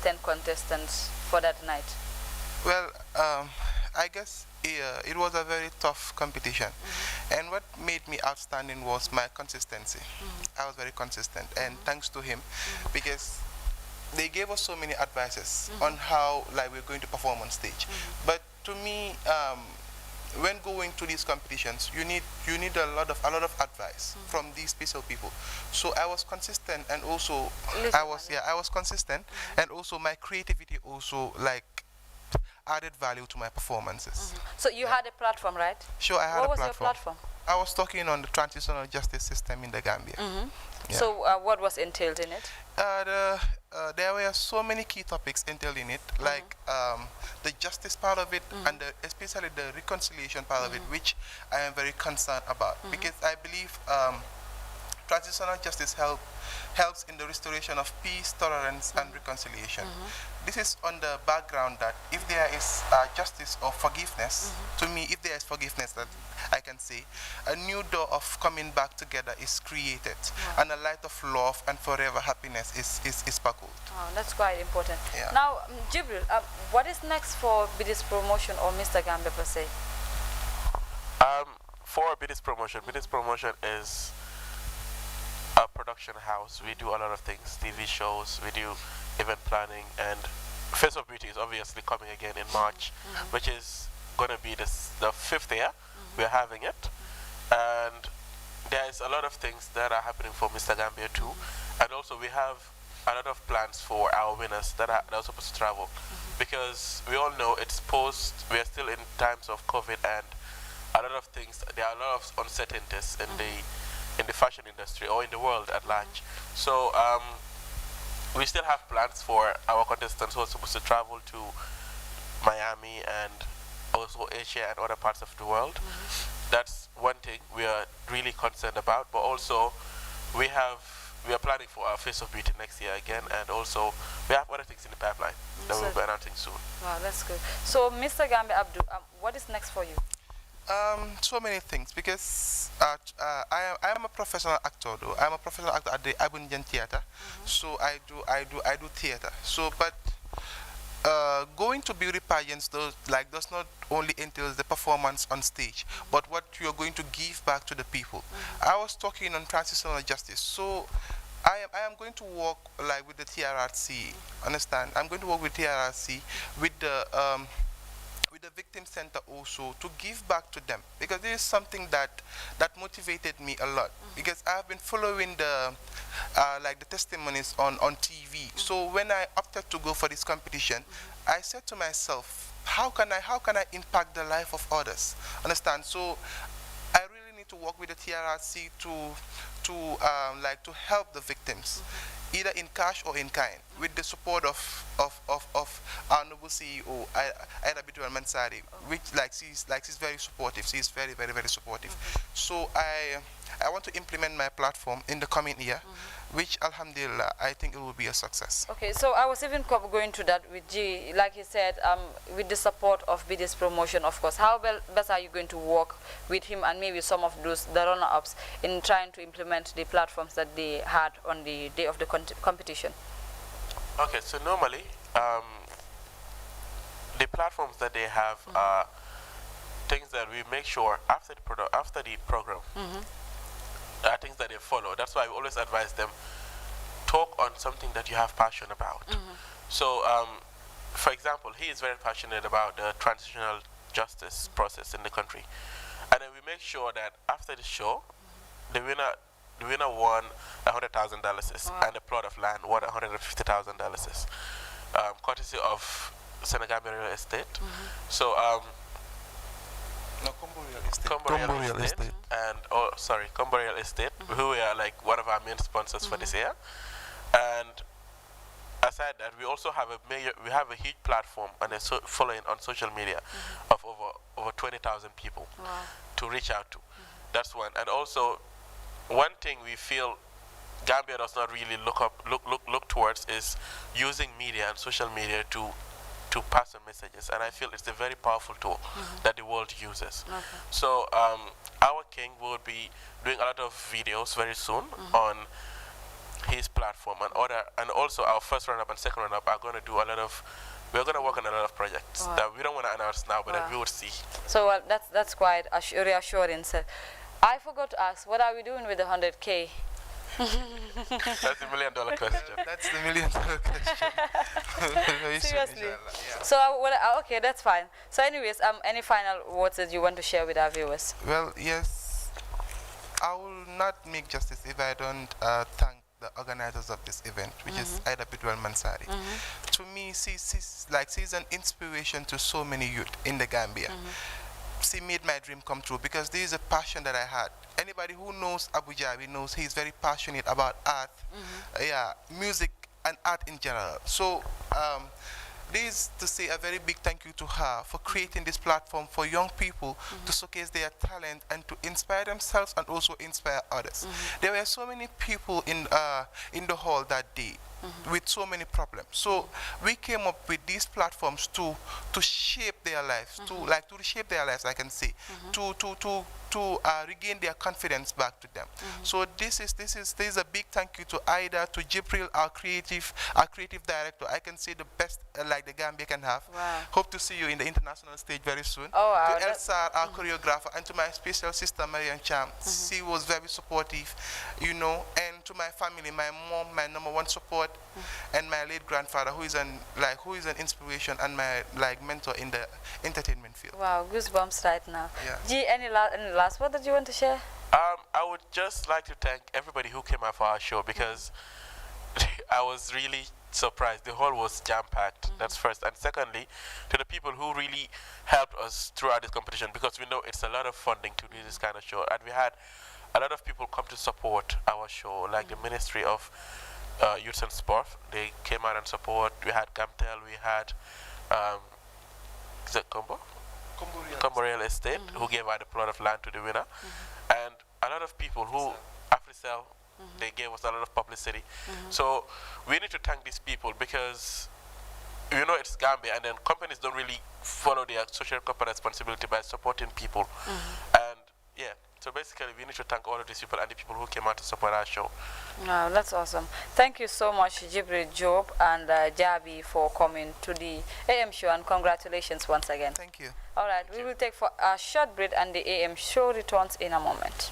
10 contestants for that night? Well, I guess it was a very tough competition, and what made me outstanding was my consistency. I was very consistent, and thanks to him, because they gave us so many advices on how we're going to perform on stage. But to me, when going to these competitions, you need a lot of advice from these special people. So I was consistent, and also I was consistent, and also my creativity also added value to my performances. So you had a platform, right? Sure, I had a platform. What was your platform? I was talking on the transitional justice system in the Gambia. Yeah. So what was entailed in it? There were so many key topics entailed in it, like the justice part of it, and especially the reconciliation part of it, which I am very concerned about, because I believe transitional justice helps in the restoration of peace, tolerance, and reconciliation. This is on the background that if there is justice or forgiveness, to me, if there is forgiveness, that I can say, a new door of coming back together is created, and a light of love and forever happiness is sparkled. Oh, that's quite important. Yeah. Now, Jibril, what is next for Bidis Promotion or Mr. Gambia per se? For Bidis Promotion is a production house. We do a lot of things, TV shows, we do event planning, and Face of Beauty is obviously coming again in March, which is going to be the 5th year we're having it. And there's a lot of things that are happening for Mr. Gambia too. And also we have a lot of plans for our winners that are supposed to travel. Because we all know we are still in times of COVID, and a lot of things, there are a lot of uncertainties in the fashion industry or in the world at large. So we still have plans for our contestants who are supposed to travel to Miami and also Asia and other parts of the world. That's one thing we are really concerned about, but also we are planning for our Face of Beauty next year again, and also we have other things in the pipeline that we'll be announcing soon. Wow, that's good. So Mr. Gambia Abdul, what is next for you? So many things, because I am a professional actor though. I'm a professional actor at the Abunjan Theatre, so I do theatre. So, but going to beauty pageants does not only entail the performance on stage, but what you are going to give back to the people. I was talking on transitional justice, so I am going to work with the TRRC. Understand? I'm going to work with TRRC with the Victim Center also, to give back to them, because this is something that motivated me a lot, because I've been following the testimonies on TV. So when I opted to go for this competition, I said to myself, how can I impact the life of others? Understand? So I really need to work with the TRRC to help the victims, either in cash or in kind, with the support of our noble CEO, Ida Bitu Mansari, which she's very supportive. She's very, very, very supportive. So I want to implement my platform in the coming year, which alhamdulillah I think it will be a success. Okay, so I was even going to that with G, like he said, with the support of BDS Promotion, of course. How best are you going to work with him and maybe some of the runner-ups in trying to implement the platforms that they had on the day of the competition? Okay, so normally the platforms that they have are things that we make sure after the program, things that they follow. That's why we always advise them, talk on something that you have passion about. So, for example, he is very passionate about the transitional justice process in the country. And then we make sure that after the show, the winner won $100,000 and a plot of land worth $150,000, courtesy of Senegambia Real Estate. So, Combo Real Estate. And Combo Real Estate, who are like one of our main sponsors for this year. And aside that, we also have a huge platform and a following on social media of over 20,000 people to reach out to. That's one. And also, one thing we feel Gambia does not really look towards is using media and social media to pass on messages, and I feel it's a very powerful tool that the world uses. So our king will be doing a lot of videos very soon on his platform, and also our first run-up and second run-up are going to do we're going to work on a lot of projects that we don't want to announce now, but that we will see. So that's quite reassuring, sir. I forgot to ask, what are we doing with the 100K? That's the $1 million question. That's the $1 million question. Seriously. So, okay, that's fine. So, anyways, any final words that you want to share with our viewers? Well, yes, I will not make justice if I don't thank the organizers of this event, which is Ida Bidwell Mansari. To me, she's an inspiration to so many youth in the Gambia. She made my dream come true because there is a passion that I had. Anybody who knows Abu Jabi knows he's very passionate about art, music and art in general. So this to say a very big thank you to her for creating this platform for young people to showcase their talent and to inspire themselves and also inspire others. There were so many people in the hall that day with so many problems. So we came up with these platforms to shape their lives, to reshape their lives, I can say, to regain their confidence back to them. So this is a big thank you to Ida, to Jibril, our creative director. I can say the best like the Gambia can have. Hope to see you in the international stage very soon. To Elsar, our choreographer, and to my special sister Marian Cham. She was very supportive, you know, and to my family, my mom, my #1 support, and my late grandfather, who is an inspiration and my mentor in the entertainment field. Wow, goosebumps right now. G, any last word that you want to share? I would just like to thank everybody who came out for our show because I was really surprised. The hall was jam-packed. That's first. And secondly, to the people who really helped us throughout this competition, because we know it's a lot of funding to do this kind of show. And we had a lot of people come to support our show, like the Ministry of Youth and Sport. They came out and support. We had Gamtel, we had is it Combo Real Estate, who gave out a plot of land to the winner, and a lot of people who AfriCell, they gave us a lot of publicity. So we need to thank these people because you know it's Gambia, and then companies don't really follow their social corporate responsibility by supporting people. And yeah, so basically we need to thank all of these people and the people who came out to support our show. No, that's awesome. Thank you so much, Jibril Job and Jabi, for coming to the AM show, and congratulations once again. Thank you. All right, we will take for a short break and the AM show returns in a moment.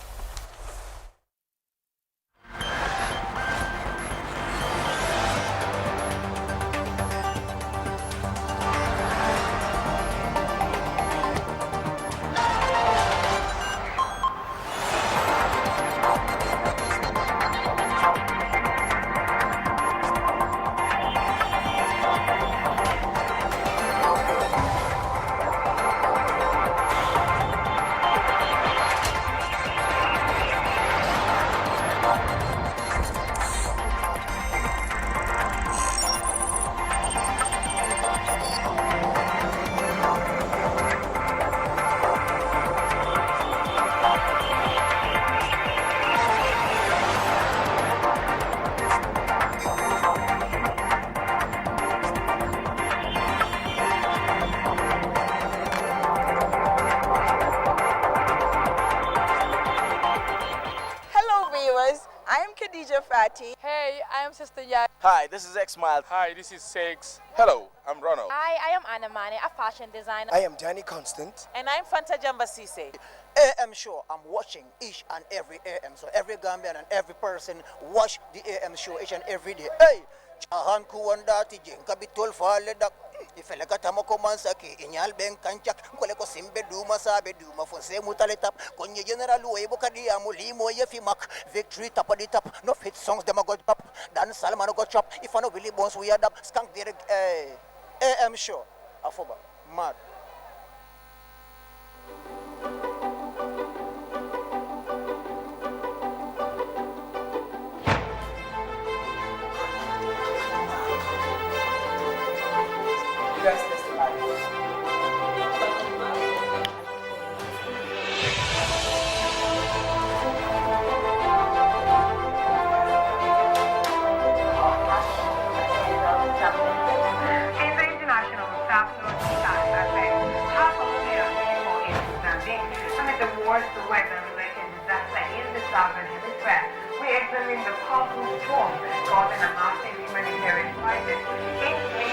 I am Khadija Fati. Hey, I am Sister Yai. Hi, this is X Miles. Hi, this is Sex. Hello, I'm Ronald. Hi, I am Anna Mane, a fashion designer. I am Danny Constant. And I'm Fanta Jamba Sise. AM show, I'm watching each and every AM. So every Gambian and every person watch the AM show each and every day. Hey, chahan kuwanda tijeng kabitol fale dak. Ifele katamo komansa ki inyal ben kanchak kole ko simbe duma sabe duma fonse mutale tap konye general webo kadi amulimo ye fimak victory tap di tap no fit songs dem go pop dan salman go chop if no Willie Bones we adapt skank direct AM show afoba mad. In the international staff time, I think half of the people in Mozambique amid the wars, the weather-related disaster in the southern hemisphere. We examine the powerful storm causing a massive humanitarian crisis in three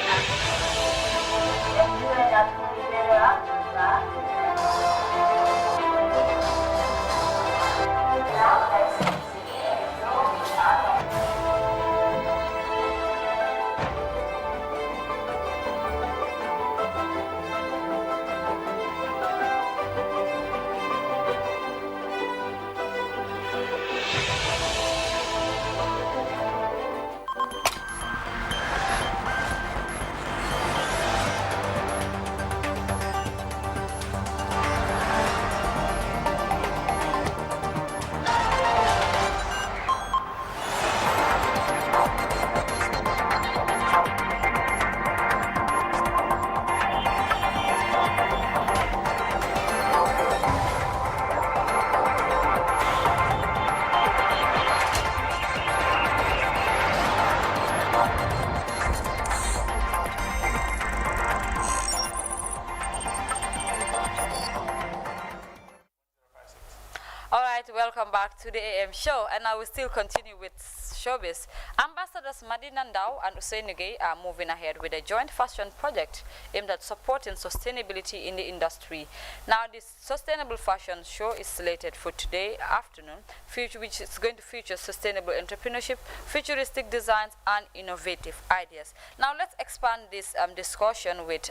Welcome back to the AM show, and I will still continue with showbiz. Ambassadors Madina Ndao and Hussein Nugay are moving ahead with a joint fashion project aimed at supporting sustainability in the industry. Now, this sustainable fashion show is slated for today afternoon, which is going to feature sustainable entrepreneurship, futuristic designs, and innovative ideas. Now, let's expand this discussion with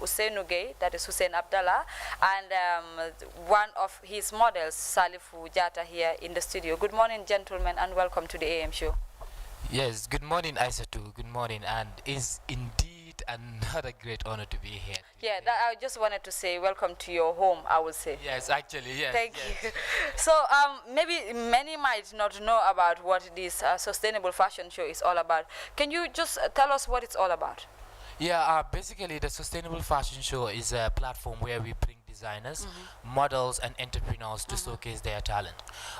Hussein Nugay, that is Hussein Abdallah, and one of his models, Salifu Jata, here in the studio. Good morning, gentlemen, and welcome to the AM show. Yes, good morning, Aisatu. Good morning, and it's indeed another great honor to be here. Yeah, that I just wanted to say welcome to your home, I would say. Yes, actually, yes. Thank you. So, maybe many might not know about what this sustainable fashion show is all about. Can you just tell us what it's all about? Yeah, basically the Sustainable Fashion Show is a platform where we bring designers, models, and entrepreneurs to showcase their talent.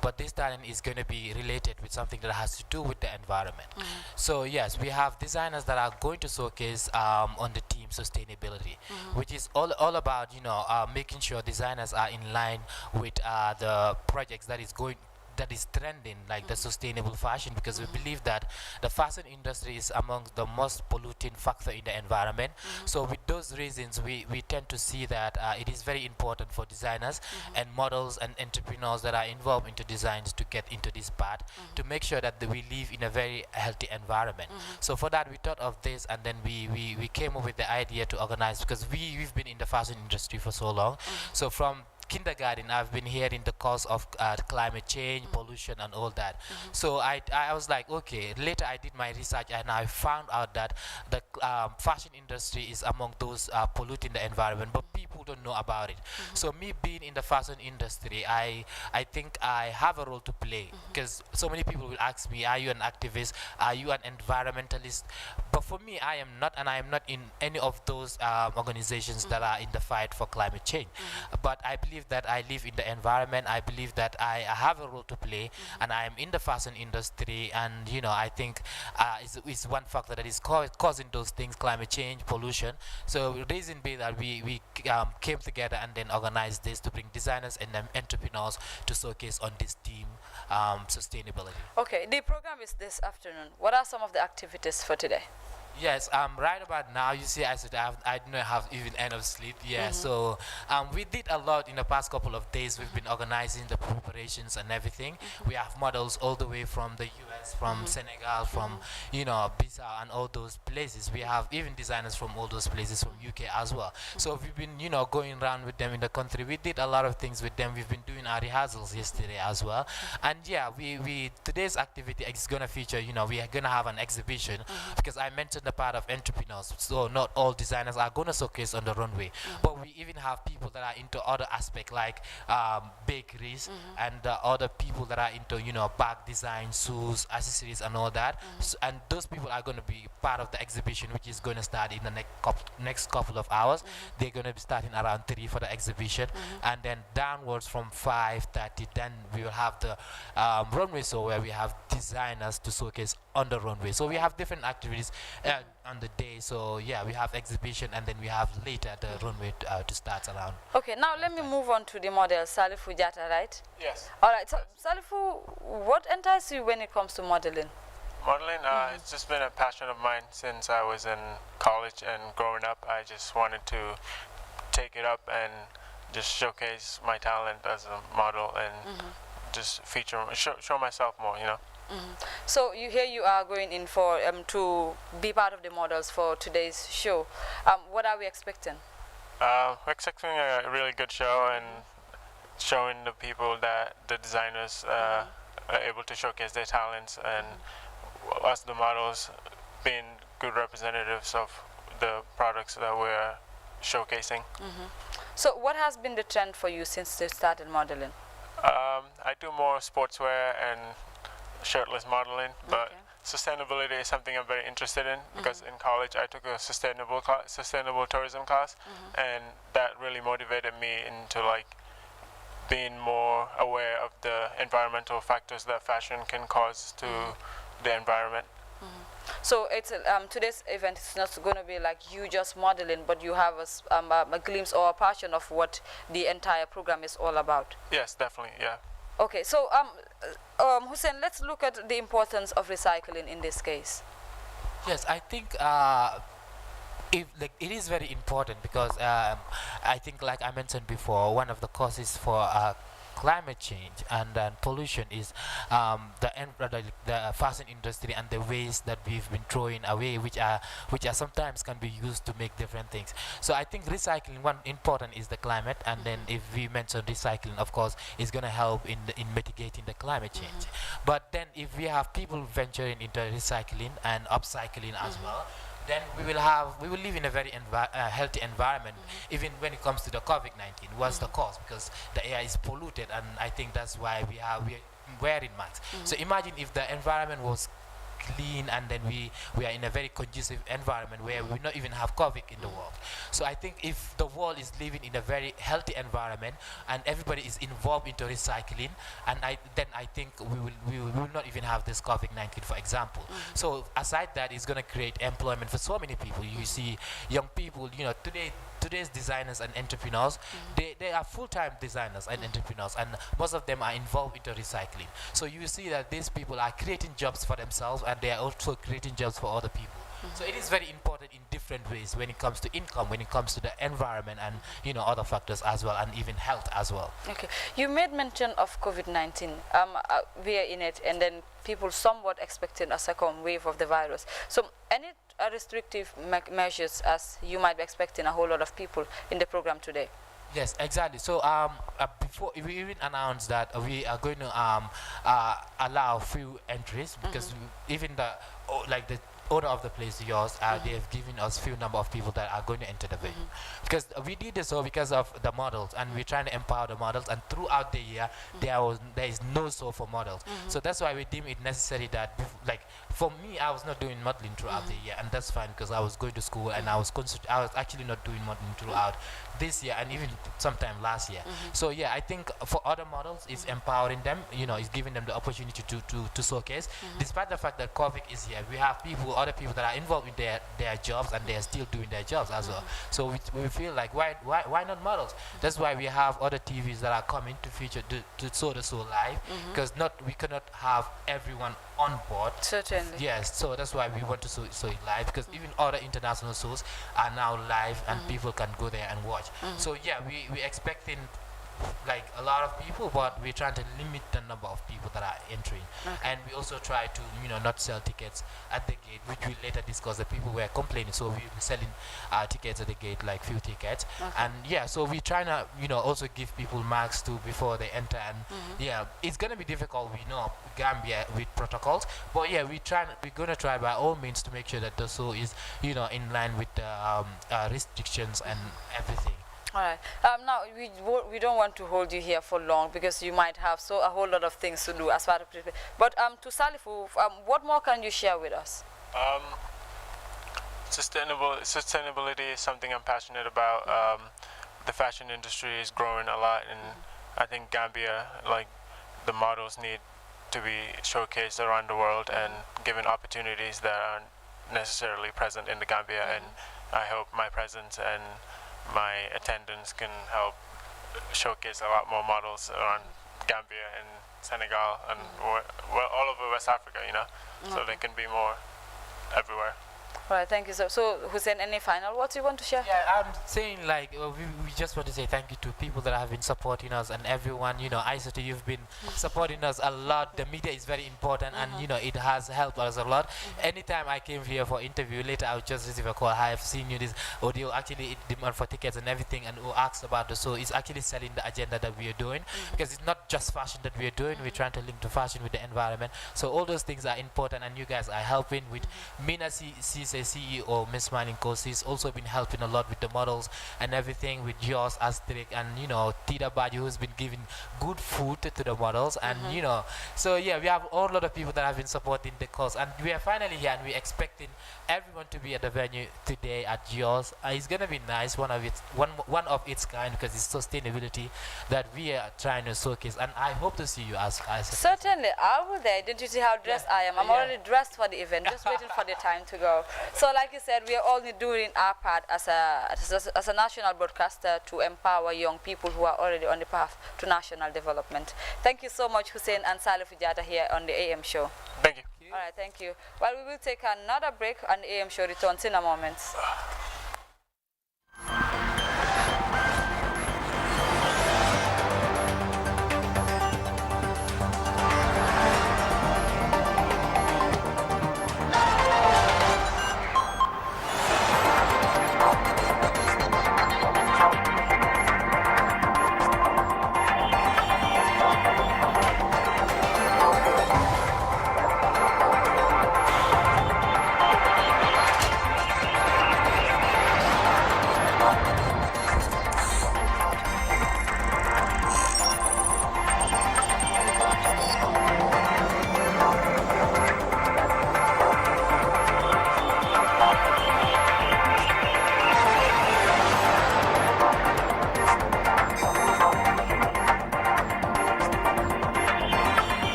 But this talent is going to be related with something that has to do with the environment. So yes, we have designers that are going to showcase on the team sustainability, which is all about, you know, making sure designers are in line with the projects that is trending, like the sustainable fashion, because we believe that the fashion industry is among the most polluting factor in the environment. So with those reasons, we tend to see that it is very important for designers and models and entrepreneurs that are involved into designs to get into this part to make sure that we live in a very healthy environment. So for that, we thought of this, and then we came up with the idea to organize, because we've been in the fashion industry for so long. So from kindergarten, I've been hearing the cause of climate change, pollution, and all that. So I was like, okay, later I did my research, and I found out that the fashion industry is among those polluting the environment, but people don't know about it. So me being in the fashion industry, I think I have a role to play, because so many people will ask me, are you an activist? Are you an environmentalist? But for me, I am not, and I am not in any of those organizations that are in the fight for climate change. But I believe believe that I live in the environment. I believe that I have a role to play, and I am in the fashion industry. And I think it's one factor that is causing those things: climate change, pollution. So the reason being that we came together and then organized this to bring designers and entrepreneurs to showcase on this theme, sustainability. Okay, the program is this afternoon. What are some of the activities for today? Yes, right about now, you see, I do not have even enough sleep. Yeah, so we did a lot in the past couple of days. We've been organizing the preparations and everything. We have models all the way from the US, from Senegal, from Bissau and all those places. We have even designers from all those places, from UK as well. So we've been going around with them in the country. We did a lot of things with them. We've been doing our rehearsals yesterday as well. And yeah, we today's activity is gonna feature. We are gonna have an exhibition because I mentioned the part of entrepreneurs, so not all designers are going to showcase on the runway, but we even have people that are into other aspects like bakeries and other people that are into bag design, shoes, accessories and all that. And those people are going to be part of the exhibition, which is going to start in the next couple of hours. They're going to be starting around 3 for the exhibition, and then downwards from 5:30 then we will have the runway show where we have designers to showcase on the runway. So we have different activities on the day. So yeah, we have exhibition, and then we have later the runway to start around. Okay, now let me move on to the model, Salifu Jata, right? Yes. All right, so Salifu, what entices you when it comes to modeling? Modeling, it's just been a passion of mine since I was in college, and growing up I just wanted to take it up and just showcase my talent as a model and just show myself more, So here you are going in for to be part of the models for today's show. What are we expecting? We're expecting a really good show and showing the people that the designers are able to showcase their talents, and us, the models, being good representatives of the products that we're showcasing. So what has been the trend for you since you started modeling? I do more sportswear and shirtless modeling, but sustainability is something I'm very interested in because in college I took a sustainable tourism class, and that really motivated me into being more aware of the environmental factors that fashion can cause to the environment. So it's today's event is not going to be like you just modeling, but you have a glimpse or a passion of what the entire program is all about. Yes, definitely, yeah. Okay, so Hussein, let's look at the importance of recycling in this case. Yes, I think it is very important because I think, like I mentioned before, one of the causes for climate change and pollution is the fashion industry and the waste that we've been throwing away, which are sometimes can be used to make different things. So I think recycling, one important is the climate, and then if we mention recycling, of course, is going to help in mitigating the climate change. But then if we have people venturing into recycling and upcycling as well, then we will live in a very healthy environment. Even when it comes to the COVID-19, what's the cause? Because the air is polluted, and I think that's why we're wearing masks. So imagine if the environment was clean, and then we are in a very conducive environment where we not even have COVID in the world. So I think if the world is living in a very healthy environment and everybody is involved into recycling, and then I think we will not even have this COVID-19, for example. So aside that, it's going to create employment for so many people. You see young people, today's designers and entrepreneurs, they are full-time designers and entrepreneurs, and most of them are involved into recycling. So you see that these people are creating jobs for themselves, and they are also creating jobs for other people. So it is very important in different ways when it comes to income, when it comes to the environment, and other factors as well, and even health as well. Okay, you made mention of COVID-19. We are in it, and then people somewhat expecting a second wave of the virus. So any restrictive measures as you might be expecting a whole lot of people in the program today? Yes, exactly. So before we even announced that we are going to allow few entries, because even the owner of the place, yours, they have given us few number of people that are going to enter the venue. Because we did this so because of the models, and we're trying to empower the models, and throughout the year there is no show for models. So that's why we deem it necessary that like for me, I was not doing modeling throughout the year, and that's fine because I was going to school and I was actually not doing modeling throughout this year and even sometime last year. So yeah, I think for other models, it's empowering them, it's giving them the opportunity to showcase. Despite the fact that COVID is here, we have other people that are involved in their jobs, and they are still doing their jobs as well. So we feel like why not models? That's why we have other TVs that are coming to feature to show the show live, because we cannot have everyone on board. Certainly. Yes, so that's why we want to show it live, because even other international shows are now live and people can go there and watch. So yeah, we're expecting like a lot of people, but we're trying to limit the number of people that are entering. And we also try to not sell tickets at the gate, which we later discussed that people were complaining, so we're selling tickets at the gate, like few tickets. And yeah, so we're trying to also give people marks too before they enter. And yeah, it's gonna be difficult, we know, Gambia with protocols, but yeah, we're gonna try by all means to make sure that the show is in line with the restrictions and everything. All right. Now we don't want to hold you here for long because you might have a whole lot of things to do as far as prepare. But to Salifu, what more can you share with us? Sustainability is something I'm passionate about. The fashion industry is growing a lot, and I think Gambia, like the models, need to be showcased around the world and given opportunities that aren't necessarily present in the Gambia. And I hope my presence and my attendance can help showcase a lot more models around Gambia and Senegal and all over West Africa, so they can be more everywhere. All right, thank you. So Hussein, any final words you want to share? Yeah, I'm saying like we just want to say thank you to people that have been supporting us and everyone. ICT, you've been supporting us a lot. The media is very important, and it has helped us a lot. Anytime I came here for interview, later I would just receive a call. I have seen you this audio. Actually, it demand for tickets and everything, and who asked about the show. It's actually selling the agenda that we are doing, because it's not just fashion that we are doing. We're trying to link to fashion with the environment. So all those things are important, and you guys are helping with Mina CEO, Miss Mining Coast, he's also been helping a lot with the models and everything, with yours, Astrid, and Tida Baju, who's been giving good food to the models, and so yeah, we have a lot of people that have been supporting the cause, and we are finally here, and we're expecting everyone to be at the venue today at yours. It's gonna be nice, one of its kind, because it's sustainability that we are trying to showcase, and I hope to see you as certainly. I will there. Didn't you see how dressed I am? I'm already dressed for the event, just waiting for the time to go. So like you said, we are only doing our part as a national broadcaster to empower young people who are already on the path to national development. Thank you so much, Hussein and Salif Ijata here on the AM show. Thank you. All right, thank you. Well, we will take another break, and the AM show returns in a moment.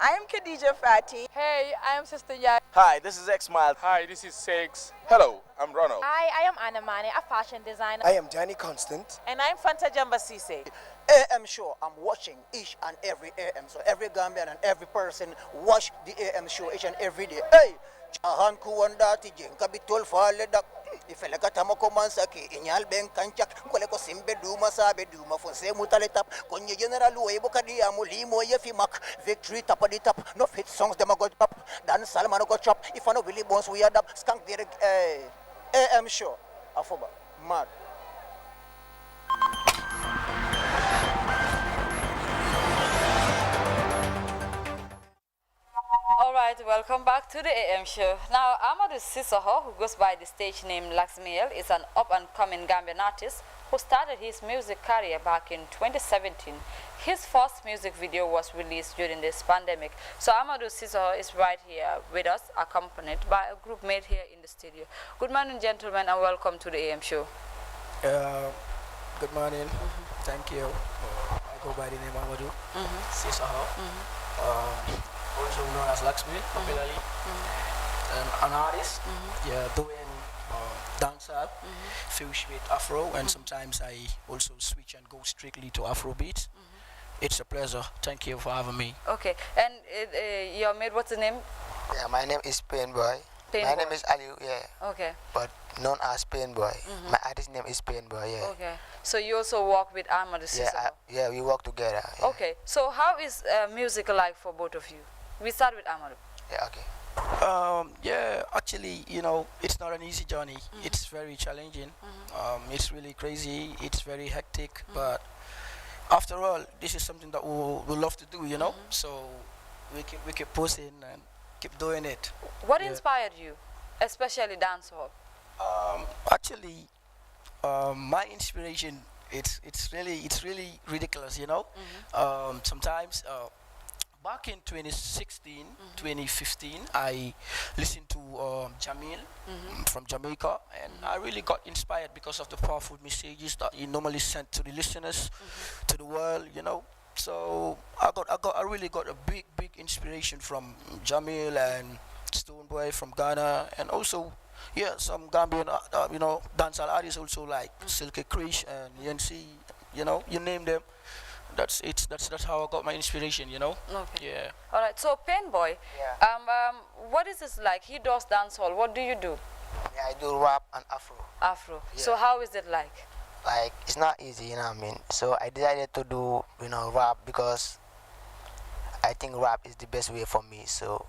I am Khadija Fati. Hey, I am Sister Yai. Hi, this is X-Mile. Hi, this is Segs. Hello, I'm Ronald. Hi, I am Anna Mane, a fashion designer. I am Danny Constant. And I'm Fanta Jamba Sise. AM show, I'm watching each and every AM. So every Gambian and every person watch the AM show each and every day. Hey! Chahan kuwandati jenka bitol fale dak ifeleka tamako mansaki inyal ben kanchak kole ko simbe duma sabe duma fonse mutale tap konye general webo kadi amulimo ye fimak victory tap at the top no fit songs dem go pop dan salman go chop if I no really bones we add up skank the AM show afoba mad. Alright, welcome back to the AM show. Now, Amadou Sissoko, who goes by the stage name Laxmiel, is an up-and-coming Gambian artist who started his music career back in 2017. His first music video was released during this pandemic. So Amadou Sissoko is right here with us, accompanied by a group mate here in the studio. Good morning, gentlemen, and welcome to the AM show. Good morning. Thank you. I go by the name Amadou Sissoko. Also known as Laxmi, popularly, an artist, doing dancehall, fused with Afro, and sometimes I also switch and go strictly to Afrobeat. It's a pleasure. Thank you for having me. Okay, and your mate, what's the name? Yeah, my name is Painboy. My name is Aliu, yeah. Okay. But known as Painboy. My artist name is Painboy, yeah. Okay. So you also work with Amadou Sissoko? Yeah, we work together. Yeah. Okay. So how is music like for both of you? We start with Amadou. Yeah, okay. Yeah, actually, you know, it's not an easy journey. It's very challenging. It's really crazy. It's very hectic. But after all, this is something that we love to do, you know. So we keep pushing and keep doing it. What inspired you, especially dancehall? Actually, my inspiration it's really ridiculous, you know. Sometimes. Back in 2016, 2015, I listened to Jamil from Jamaica, and I really got inspired because of the powerful messages that he normally sent to the listeners, to the world, you know. So I really got a big inspiration from Jamil and Stoneboy from Ghana, and also, yeah, some Gambian, you know, dancehall artists also like Silky Krish and YNC, you know, you name them. That's how I got my inspiration, you know. Okay. Yeah. All right. So Painboy, what is this like? He does dancehall. What do you do? Yeah, I do rap and Afro. Afro. Yeah. So how is it like? Like, it's not easy, you know what I mean. So I decided to do, you know, rap because I think rap is the best way for me. So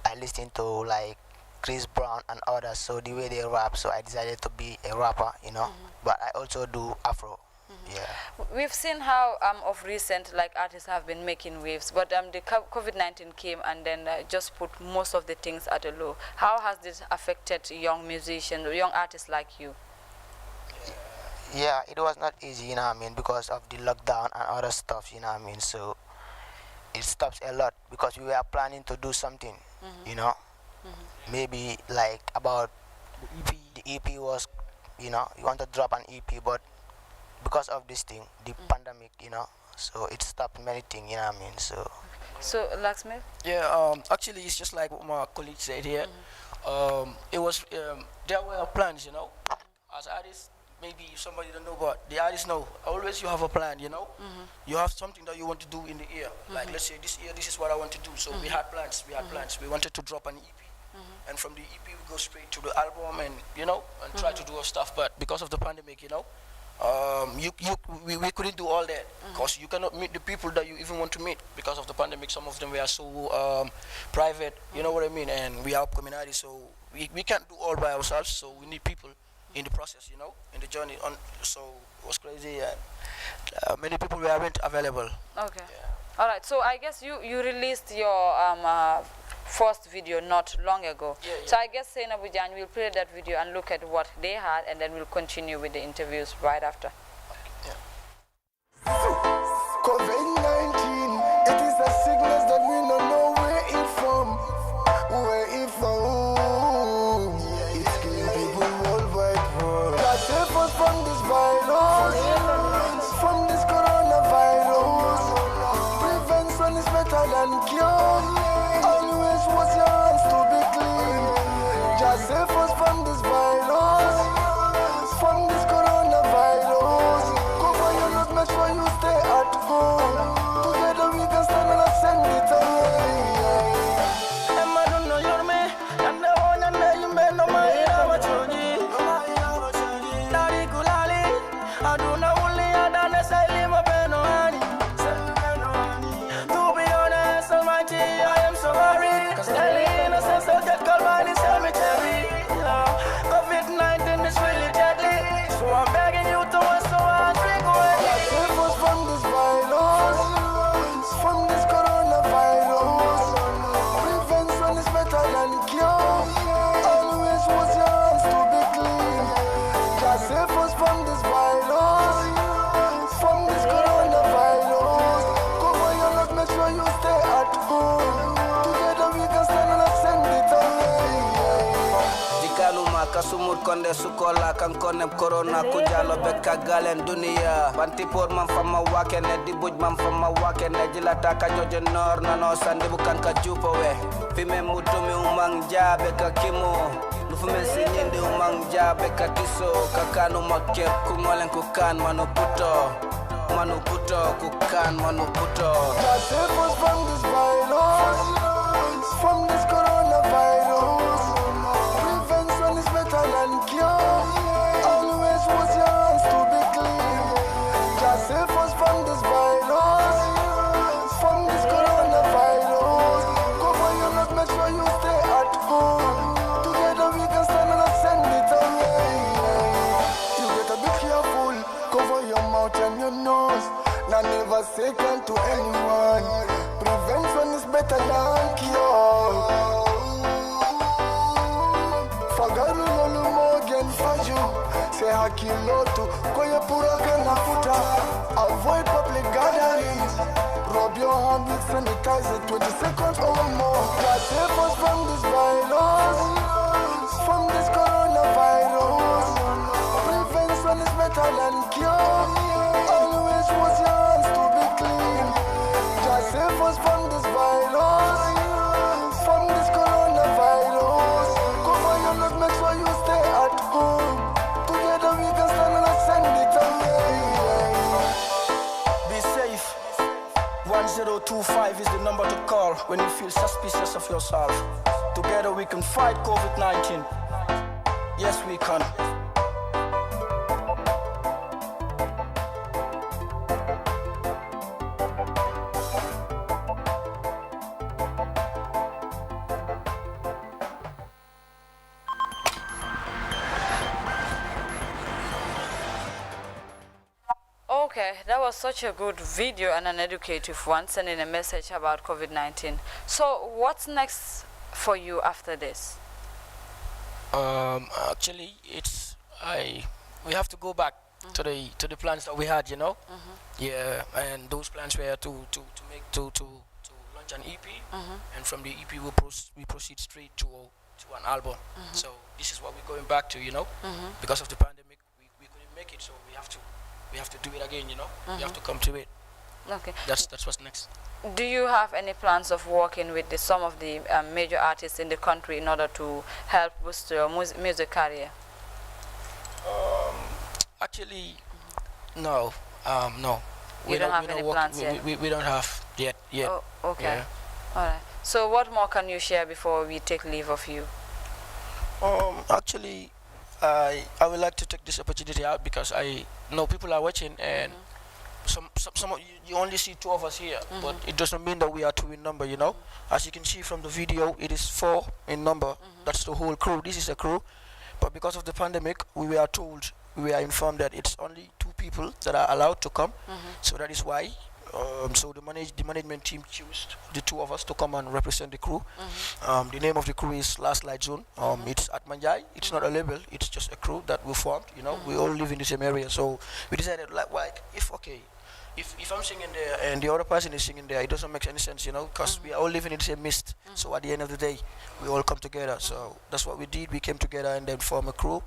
I listen to like Chris Brown and others. So the way they rap, so I decided to be a rapper, you know. But I also do Afro. Yeah. We've seen how of recent like artists have been making waves, but the COVID-19 came and then just put most of the things at a low. How has this affected young musicians, young artists like you? Yeah, it was not easy, you know what I mean, because of the lockdown and other stuff, you know what I mean. So it stops a lot because we were planning to do something, you know. Maybe like about the EP. The EP was, you know, you want to drop an EP, but because of this thing, the pandemic, you know, so it stopped many things, you know what I mean. So Laxmi? Yeah, actually it's just like what my colleague said here. It was there were plans, you know. As artists, maybe somebody don't know, but the artists know. Always you have a plan, you know. You have something that you want to do in the year. Like let's say this year, this is what I want to do. So we had plans. We had plans. We wanted to drop an EP, and from the EP we go straight to the album, and you know, and try to do our stuff. But because of the pandemic, you know. We couldn't do all that because you cannot meet the people that you even want to meet because of the pandemic. Some of them were so private, you know what I mean, and we are upcoming artists, so we can't do all by ourselves, so we need people in the process, you know, in the journey. So it was crazy, and many people weren't available. Okay. Yeah. All right, so I guess you released your first video not long ago. So I guess Sainabu Jan will play that video and look at what they had, and then we'll continue with the interviews right after. COVID-19, it is a sickness that we don't know where it from. It's killing people worldwide. God save us from this virus, from this coronavirus. Prevention is better than cure. sumur konde sukola kan konem corona kujalo beka galen dunia banti por man fama wakene di buj man fama wakene jilata ka jojo nor nano sande bukan ka jupo we fime mutumi umang jabe ka kimo nufume sinyinde umang jabe ka tiso kakanu makep kungolen kukan manuputo kukan manuputo. God save us from this virus, from this coronavirus. Prevention is better than cure. Always wash your hands to be clean. God save us from this virus, from this coronavirus. Cover your nose, make sure you stay at home. Together we can stand and send it away. You better be careful, cover your mouth and your nose. Now never say can to anyone. Prevention is better than cure. Fagaru lolu mogen faju. Say hakilotu koye pura kana futa. Avoid public gatherings. Rub your hand with sanitizer 20 seconds or more. God save us from this virus, from this coronavirus. Prevention is better than cure. Always wash your hands to be clean. God save us from this virus, from this coronavirus. Cover your nose, make sure you stay at home. Together we can stand and send it away. Be safe. 1025 is the number to call when you feel suspicious of yourself. Together we can fight COVID-19. Yes, we can. Okay, that was such a good video and an educative one, sending a message about COVID-19. So what's next for you after this? Actually, we have to go back to the plans that we had, you know. Yeah, and those plans were to launch an EP, and from the EP we proceed straight to an album. So this is what we're going back to, you know. Because of the pandemic, we couldn't make it, so we have to do it again, you know. We have to come to it. Okay. That's what's next. Do you have any plans of working with some of the major artists in the country in order to help boost your music career? Actually, no. No. You don't have any plans yet? We don't have yet. Oh, okay. Yeah. All right. So what more can you share before we take leave of you? Actually, I would like to take this opportunity out because I know people are watching, and some of you only see two of us here, but it doesn't mean that we are two in number, you know. As you can see from the video, it is 4 in number. That's the whole crew. This is a crew, but because of the pandemic, we were informed that it's only 2 people that are allowed to come. So that is why. So the management team chose the 2 of us to come and represent the crew. The name of the crew is Last Light Zone. It's at Manjai. It's not a label. It's just a crew that we formed. You know, we all live in the same area. So we decided, like, if I'm singing there and the other person is singing there, it doesn't make any sense, you know, because we are all living in the same mist. So at the end of the day, we all come together. So that's what we did. We came together and then formed a crew,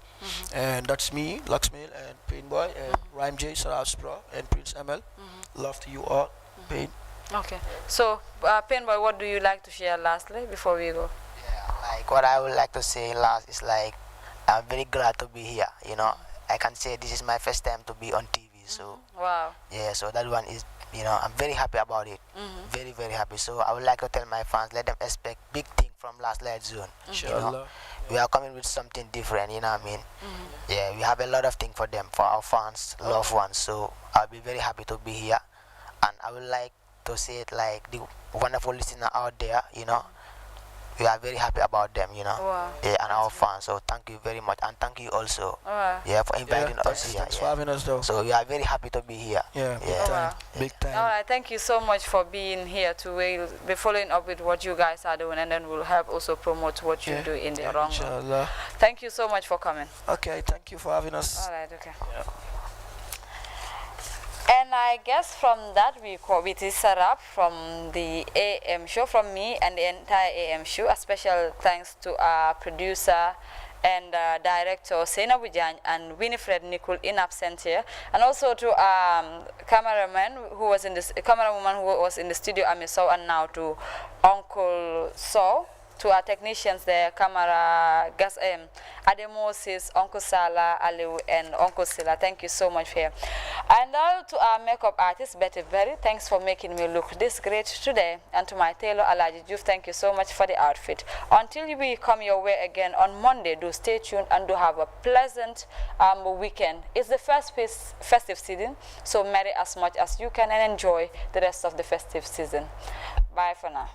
and that's me, Luxmail, and Pain Boy, and Rhyme J, Sarabs Pro, and Prince ML. Love to you all, Pain. Okay. So, Pain Boy, what do you like to share lastly before we go? Like what I would like to say last is like I'm very glad to be here. You know, I can say this is my first time to be on TV. So wow. Yeah, so that one is, you know, I'm very happy about it. Very, very happy. So I would like to tell my fans, let them expect big thing from Last Light Zone. You know? We are coming with something different, you know what I mean? Yeah, we have a lot of things for them, for our fans, loved ones. So I'll be very happy to be here. And I would like to say it like the wonderful listener out there, you know, we are very happy about them, you know. Wow. Yeah, and our fans. So thank you very much, and thank you also. Yeah, for inviting us here. Thanks for having us, though. So we are very happy to be here. Yeah, big time. Big time. All right, thank you so much for being here. We'll be following up with what you guys are doing, and then we'll help also promote what you do in the long run. Thank you so much for coming. Okay, thank you for having us. All right, okay. Yeah. And I guess from that we call it is a wrap from the AM show, from me and the entire AM show. A special thanks to our producer and director Sena Bujany and Winifred Nicole in absentia, and also to cameraman who was in this camerawoman who was in the studio, Amiso, and now to Uncle So, to our technicians there, camera Gas Ademosis, Uncle Sala, Aliu, and Uncle Sila. Thank you so much here. And now to our makeup artist Betty Berry, thanks for making me look this great today. And to my tailor Alaji Juf, thank you so much for the outfit. Until we come your way again on Monday, do stay tuned and do have a pleasant weekend. It's the first festive season, so marry as much as you can and enjoy the rest of the festive season. Bye for now.